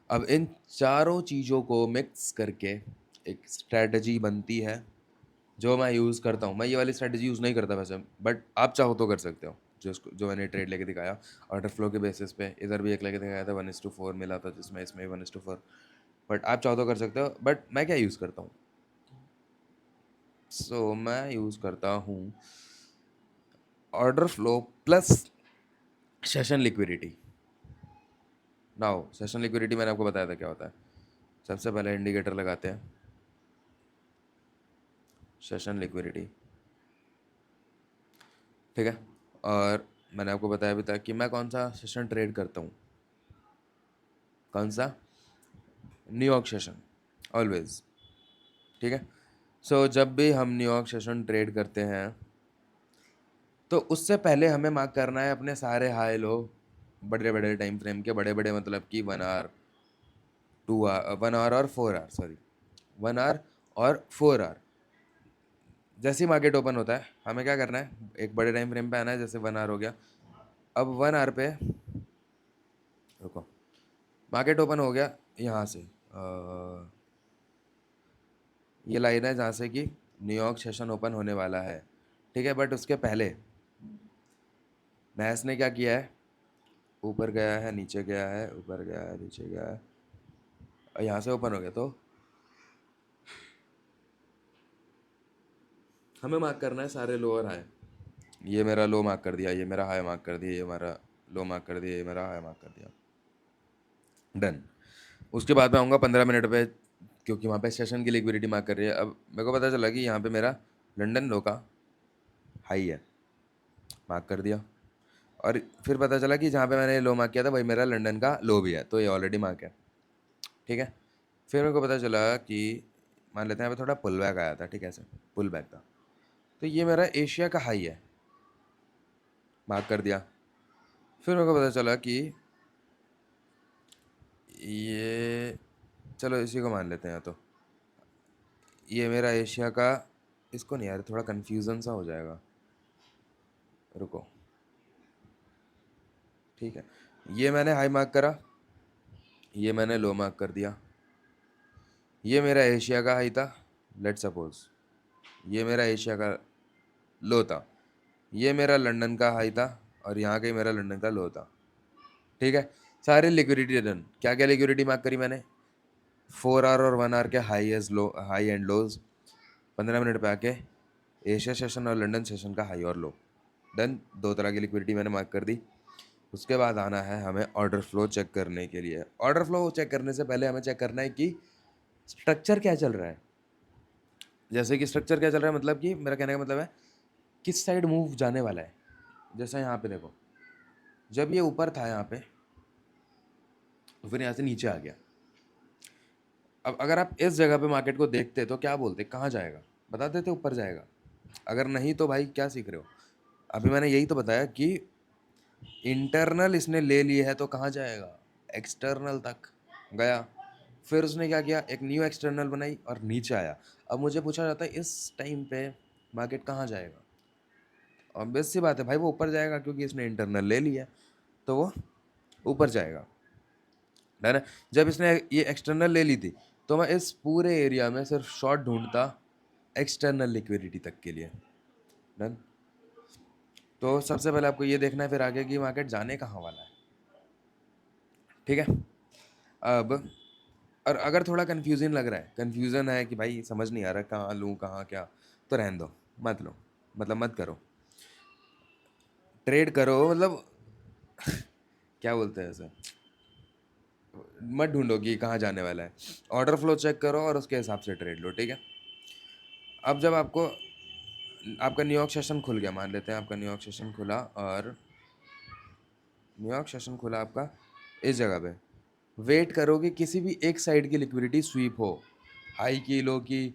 अब इन चारों चीज़ों को मिक्स करके एक स्ट्रैटेजी बनती है जो मैं यूज़ करता हूँ। मैं ये वाली स्ट्रैटेजी यूज़ नहीं करता वैसे, बट आप चाहो तो कर सकते हो। जो मैंने ट्रेड लेके दिखाया ऑर्डर फ्लो के बेसिस पे, इधर भी एक लेके दिखाया था 1:4 मिला था, जिसमें इसमें 1:4, बट आप चाहो तो कर सकते हो। बट मैं क्या यूज़ करता हूँ, मैं यूज़ करता हूँ order flow plus session liquidity. Now session liquidity मैंने आपको बताया था क्या होता है। सबसे पहले इंडिकेटर लगाते हैं, सेशन लिक्विडिटी। ठीक है, और मैंने आपको बताया भी था कि मैं कौन सा सेशन ट्रेड करता हूँ, कौन सा, न्यूयॉर्क सेशन ऑलवेज। ठीक है, जब भी हम न्यूयॉर्क सेशन ट्रेड करते हैं तो उससे पहले हमें मार्क करना है अपने सारे हाई लो, बड़े बड़े टाइम फ्रेम के, बड़े बड़े मतलब कि 1 आवर, 2 आवर, 1 आवर और 4 आवर, सॉरी 1 आवर और 4 आवर। जैसे ही मार्केट ओपन होता है हमें क्या करना है, एक बड़े टाइम फ्रेम पे आना है, जैसे 1 आवर हो गया। अब 1 आवर पे रुको, मार्केट ओपन हो गया यहाँ से, ये लाइन है जहाँ से कि न्यूयॉर्क सेशन ओपन होने वाला है। ठीक है, बट उसके पहले मैस ने क्या किया है, ऊपर गया है, नीचे गया है, ऊपर गया है, नीचे गया है, और यहाँ से ओपन हो गया। तो हमें मार्क करना है सारे लोअर हाई। ये मेरा लो मार्क कर दिया, ये मेरा हाई मार्क कर दिया, ये मेरा लो मार्क कर दिया, ये मेरा हाई मार्क कर दिया। डन। उसके बाद मैं आऊँगा 15 मिनट पे, क्योंकि वहाँ पे सेशन की लिक्विडिटी मार्क कर रही है। अब मेरे को पता चला कि यहाँ पे मेरा लंदन लो का हाई है, मार्क कर दिया। और फिर पता चला कि जहाँ पे मैंने लो मार्क किया था वही मेरा लंदन का लो भी है, तो ये ऑलरेडी मार्क है। ठीक है, फिर मेरे को पता चला कि मान लेते हैं यहाँ पे थोड़ा पुल बैक आया था। ठीक है, ऐसे पुल बैक था, तो ये मेरा एशिया का हाई है, मार्क कर दिया। फिर मेरे को पता चला कि ये, चलो इसी को मान लेते हैं, तो ये मेरा एशिया का, इसको नहीं यार, थोड़ा कन्फ्यूज़न सा हो जाएगा, रुको। ठीक है, ये मैंने हाई मार्क करा, ये मैंने लो मार्क कर दिया। ये मेरा एशिया का हाई था, लेट सपोज ये मेरा एशिया का लो था, ये मेरा लंदन का हाई था, और यहाँ का ही मेरा लंदन का लो था। ठीक है, सारी लिक्विडिटी डन। क्या क्या लिक्विडिटी मार्क करी मैंने, 4 आवर और 1 आवर के हाई एंड लोज। 15 मिनट पे आके एशिया सेशन और लंदन सेशन का हाई और लो। डन, 2 तरह की लिक्विडिटी मैंने मार्क कर दी। उसके बाद आना है हमें ऑर्डर फ्लो चेक करने के लिए। ऑर्डर फ्लो चेक करने से पहले हमें चेक करना है कि स्ट्रक्चर क्या चल रहा है। जैसे कि स्ट्रक्चर क्या चल रहा है, मतलब कि मेरा कहने का मतलब है किस साइड मूव जाने वाला है। जैसा यहाँ पे देखो, जब ये ऊपर था यहाँ पे, फिर यहाँ से नीचे आ गया। अब अगर आप इस जगह पे मार्केट को देखते तो क्या बोलते, कहाँ जाएगा, बता देते ऊपर जाएगा। अगर नहीं तो भाई क्या सीख रहे हो। अभी मैंने यही तो बताया कि इंटरनल इसने ले लिए है तो कहाँ जाएगा, एक्सटर्नल तक गया। फिर उसने क्या किया, एक न्यू एक्सटर्नल बनाई और नीचे आया। अब मुझे पूछा जाता है इस टाइम पे मार्केट कहाँ जाएगा, ऑब्वियस सी बात है भाई वो ऊपर जाएगा, क्योंकि इसने इंटरनल ले लिया, तो वो ऊपर जाएगा। डन है। जब इसने ये एक्सटर्नल ले ली थी तो मैं इस पूरे एरिया में सिर्फ शॉर्ट ढूंढता एक्सटर्नल लिक्विडिटी तक के लिए। डन। तो सबसे पहले आपको ये देखना है फिर आगे की मार्केट जाने कहाँ वाला है। ठीक है, अब और अगर थोड़ा कन्फ्यूजन लग रहा है, कन्फ्यूज़न है कि भाई समझ नहीं आ रहा कहाँ लूँ कहाँ क्या, तो रहने दो, मत लो, मतलब मत करो, ट्रेड करो, मतलब क्या बोलते हैं ऐसे, मत ढूंढो कि कहाँ जाने वाला है, ऑर्डर फ्लो चेक करो और उसके हिसाब से ट्रेड लो, ठीक है। अब जब आपको आपका न्यूयॉर्क सेशन खुल गया, मान लेते हैं आपका न्यूयॉर्क सेशन खुला, और न्यूयॉर्क सेशन खुला आपका इस जगह पे, वेट करो कि किसी भी एक साइड की लिक्विडिटी स्वीप हो, हाई की, लो की,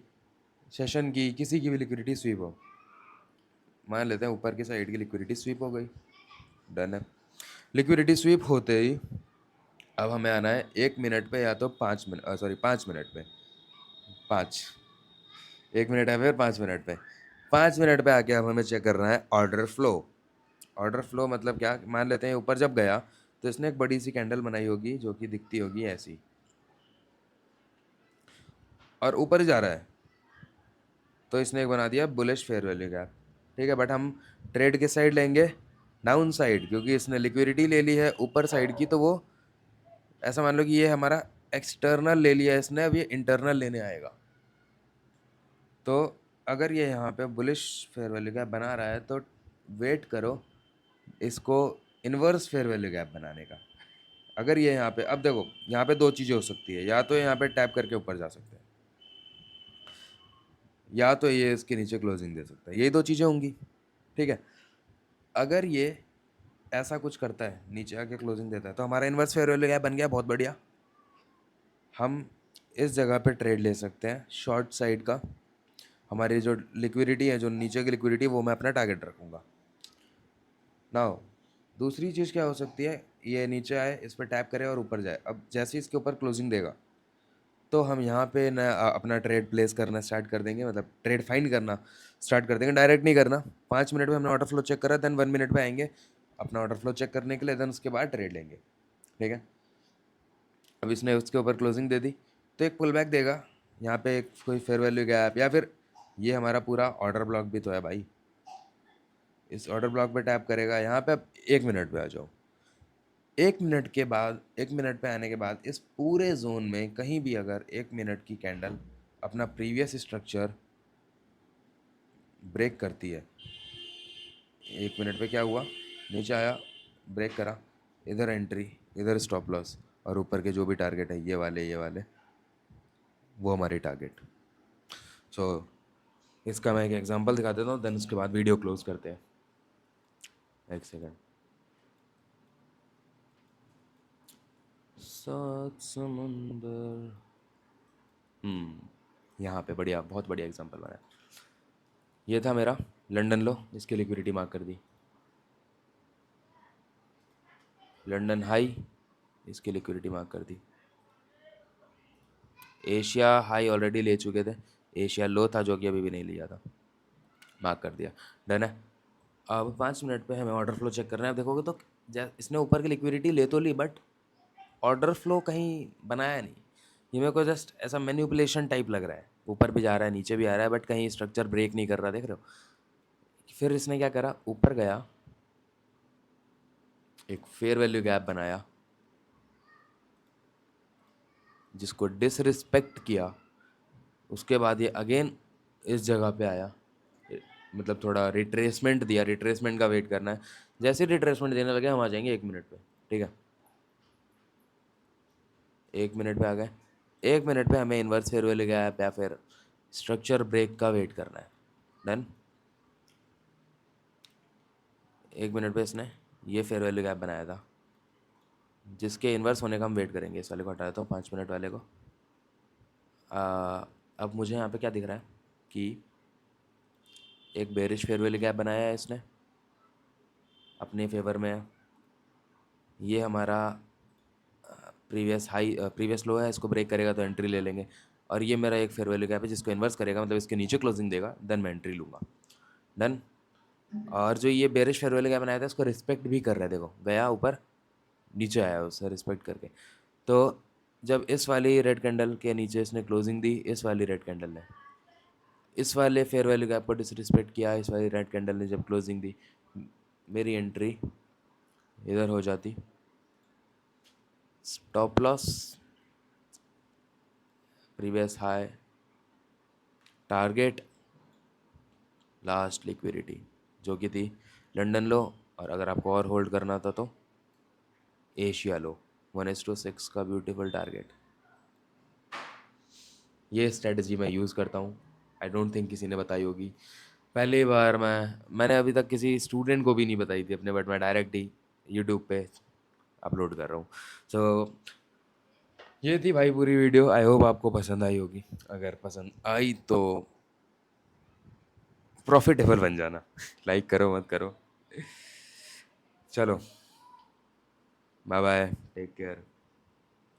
सेशन की, किसी की भी लिक्विडिटी स्वीप हो। मान लेते हैं ऊपर की साइड की लिक्विडिटी स्वीप हो गई, डन है। लिक्विडिटी स्वीप होते ही अब हमें आना है 1 मिनट पे या तो 5 मिनट, सॉरी 5 मिनट पे, 1 मिनट है फिर 5 मिनट पे, 5 मिनट पे आके अब हमें चेक करना है ऑर्डर फ्लो। ऑर्डर फ्लो मतलब क्या, मान लेते हैं ऊपर जब गया तो इसने एक बड़ी सी कैंडल बनाई होगी जो कि दिखती होगी ऐसी, और ऊपर ही जा रहा है, तो इसने एक बना दिया बुलिश फेयर वैल्यू गैप, ठीक है। बट हम ट्रेड के साइड लेंगे डाउन साइड, क्योंकि इसने लिक्विडिटी ले ली है ऊपर साइड की, तो वो ऐसा मान लो कि ये हमारा एक्सटर्नल ले लिया है इसने, अब ये इंटरनल लेने आएगा। तो अगर ये यहाँ पे बुलिश फेयर वैल्यू गैप बना रहा है तो वेट करो इसको इन्वर्स फेयर वैल्यू गैप बनाने का। अगर ये यहाँ पे, अब देखो यहाँ पे दो चीज़ें हो सकती है, या तो यहाँ पे टैप करके ऊपर जा सकते हैं, या तो ये इसके नीचे क्लोजिंग दे सकता है, यही दो चीज़ें होंगी, ठीक है। अगर ये ऐसा कुछ करता है, नीचे आके क्लोजिंग देता है, तो हमारा इन्वर्स फेयर वैल्यू गैप बन गया, बहुत बढ़िया। हम इस जगह पे ट्रेड ले सकते हैं शॉर्ट साइड का, हमारी जो लिक्विडिटी है, जो नीचे की लिक्विडिटी, वो मैं अपना टारगेट रखूँगा। नाउ दूसरी चीज़ क्या हो सकती है, ये नीचे आए, इस पर टैप करे और ऊपर जाए। अब जैसे ही इसके ऊपर क्लोजिंग देगा तो हम यहाँ पे न अपना ट्रेड प्लेस करना स्टार्ट कर देंगे, मतलब ट्रेड फाइंड करना स्टार्ट कर देंगे, डायरेक्ट नहीं करना। 5 मिनट में हमने ऑर्डर फ्लो चेक करा, देन 1 मिनट पे आएंगे अपना ऑर्डर फ्लो चेक करने के लिए, देन उसके बाद ट्रेड लेंगे, ठीक है। अब इसने उसके ऊपर क्लोजिंग दे दी तो एक पुल बैक देगा, यहाँ पे एक कोई फेयर वैल्यू गैप, या फिर ये हमारा पूरा ऑर्डर ब्लॉक भी तो है भाई, इस ऑर्डर ब्लॉक पे टैप करेगा, यहाँ पे अब 1 मिनट पे आ जाओ। 1 मिनट के बाद, 1 मिनट पे आने के बाद इस पूरे जोन में कहीं भी अगर 1 मिनट की कैंडल अपना प्रीवियस स्ट्रक्चर ब्रेक करती है, 1 मिनट पे क्या हुआ, नीचे आया, ब्रेक करा, इधर एंट्री, इधर स्टॉप लॉस, और ऊपर के जो भी टारगेट है ये वाले वो हमारे टारगेट। सो इसका मैं एक एग्जांपल दिखा देता हूँ, देन उसके बाद वीडियो क्लोज करते हैं। एक सेकंड। सात समुंदर, यहाँ पे बढ़िया, बहुत बढ़िया एग्जांपल बनाया। ये था मेरा लंदन लो, इसकी लिक्विडिटी मार्क कर दी, लंदन हाई, इसकी लिक्विडिटी मार्क कर दी, एशिया हाई ऑलरेडी ले चुके थे, एशिया लो था जो कि अभी भी नहीं लिया था, मार्क कर दिया, डन है। अब 5 मिनट पे हमें ऑर्डर फ्लो चेक करना है। देखोगे तो इसने ऊपर की लिक्विडिटी ले तो ली, बट ऑर्डर फ्लो कहीं बनाया नहीं। ये मेरे को जस्ट ऐसा मैनिपुलेशन टाइप लग रहा है, ऊपर भी जा रहा है नीचे भी आ रहा है, बट कहीं स्ट्रक्चर ब्रेक नहीं कर रहा, देख रहे हो। फिर इसने क्या करा, ऊपर गया, एक फेयर वैल्यू गैप बनाया, जिसको डिसरिस्पेक्ट किया। उसके बाद ये अगेन इस जगह पे आया, मतलब थोड़ा रिट्रेसमेंट दिया, रिट्रेसमेंट का वेट करना है। जैसे रिट्रेसमेंट देने लगे हम आ जाएंगे 1 मिनट पे, ठीक है। 1 मिनट पे आ गए, 1 मिनट पे हमें इन्वर्स फेयर वैल्यू गैप या फिर स्ट्रक्चर ब्रेक का वेट करना है, डन। 1 मिनट पे इसने ये फेयर वैल्यू गैप बनाया था, जिसके इन्वर्स होने का हम वेट करेंगे। इस वाले को हटा देता हूँ, 5 मिनट वाले को। अब मुझे यहाँ पे क्या दिख रहा है कि एक बेरिश फेयर वैल्यू गैप बनाया है इसने अपने फेवर में। ये हमारा प्रीवियस हाई, प्रीवियस लो है, इसको ब्रेक करेगा तो एंट्री ले लेंगे। और ये मेरा एक फेयर वैल्यू गैप है जिसको इन्वर्स करेगा, मतलब इसके नीचे क्लोजिंग देगा, देन मैं एंट्री लूँगा, डन। और जो ये बेरिश फेयर वैल्यू गैप बनाया था इसको रिस्पेक्ट भी कर रहा है, देखो गया ऊपर, नीचे आया उसे रिस्पेक्ट करके। तो जब इस वाली रेड कैंडल के नीचे इसने क्लोजिंग दी, इस वाली रेड कैंडल ने इस वाले फेयर वैल्यू गैप को डिसरिस्पेक्ट किया, इस वाली रेड कैंडल ने जब क्लोजिंग दी, मेरी एंट्री इधर हो जाती, stop loss, previous high, target, last liquidity जो कि थी लंदन लो। और अगर आपको और होल्ड करना था तो एशिया लो 1:6 का ब्यूटीफुल टारगेट। ये स्ट्रेटजी मैं यूज़ करता हूँ। आई डोंट थिंक किसी ने बताई होगी। पहली बार मैंने अभी तक किसी स्टूडेंट को भी नहीं बताई थी अपने, बट मैं डायरेक्ट ही यूट्यूब पे अपलोड कर रहा हूँ। सो ये थी भाई पूरी वीडियो। आई होप आपको पसंद आई होगी। अगर पसंद आई तो प्रॉफिटेबल बन जाना। लाइक करो मत करो। चलो, बाय बाय, टेक केयर।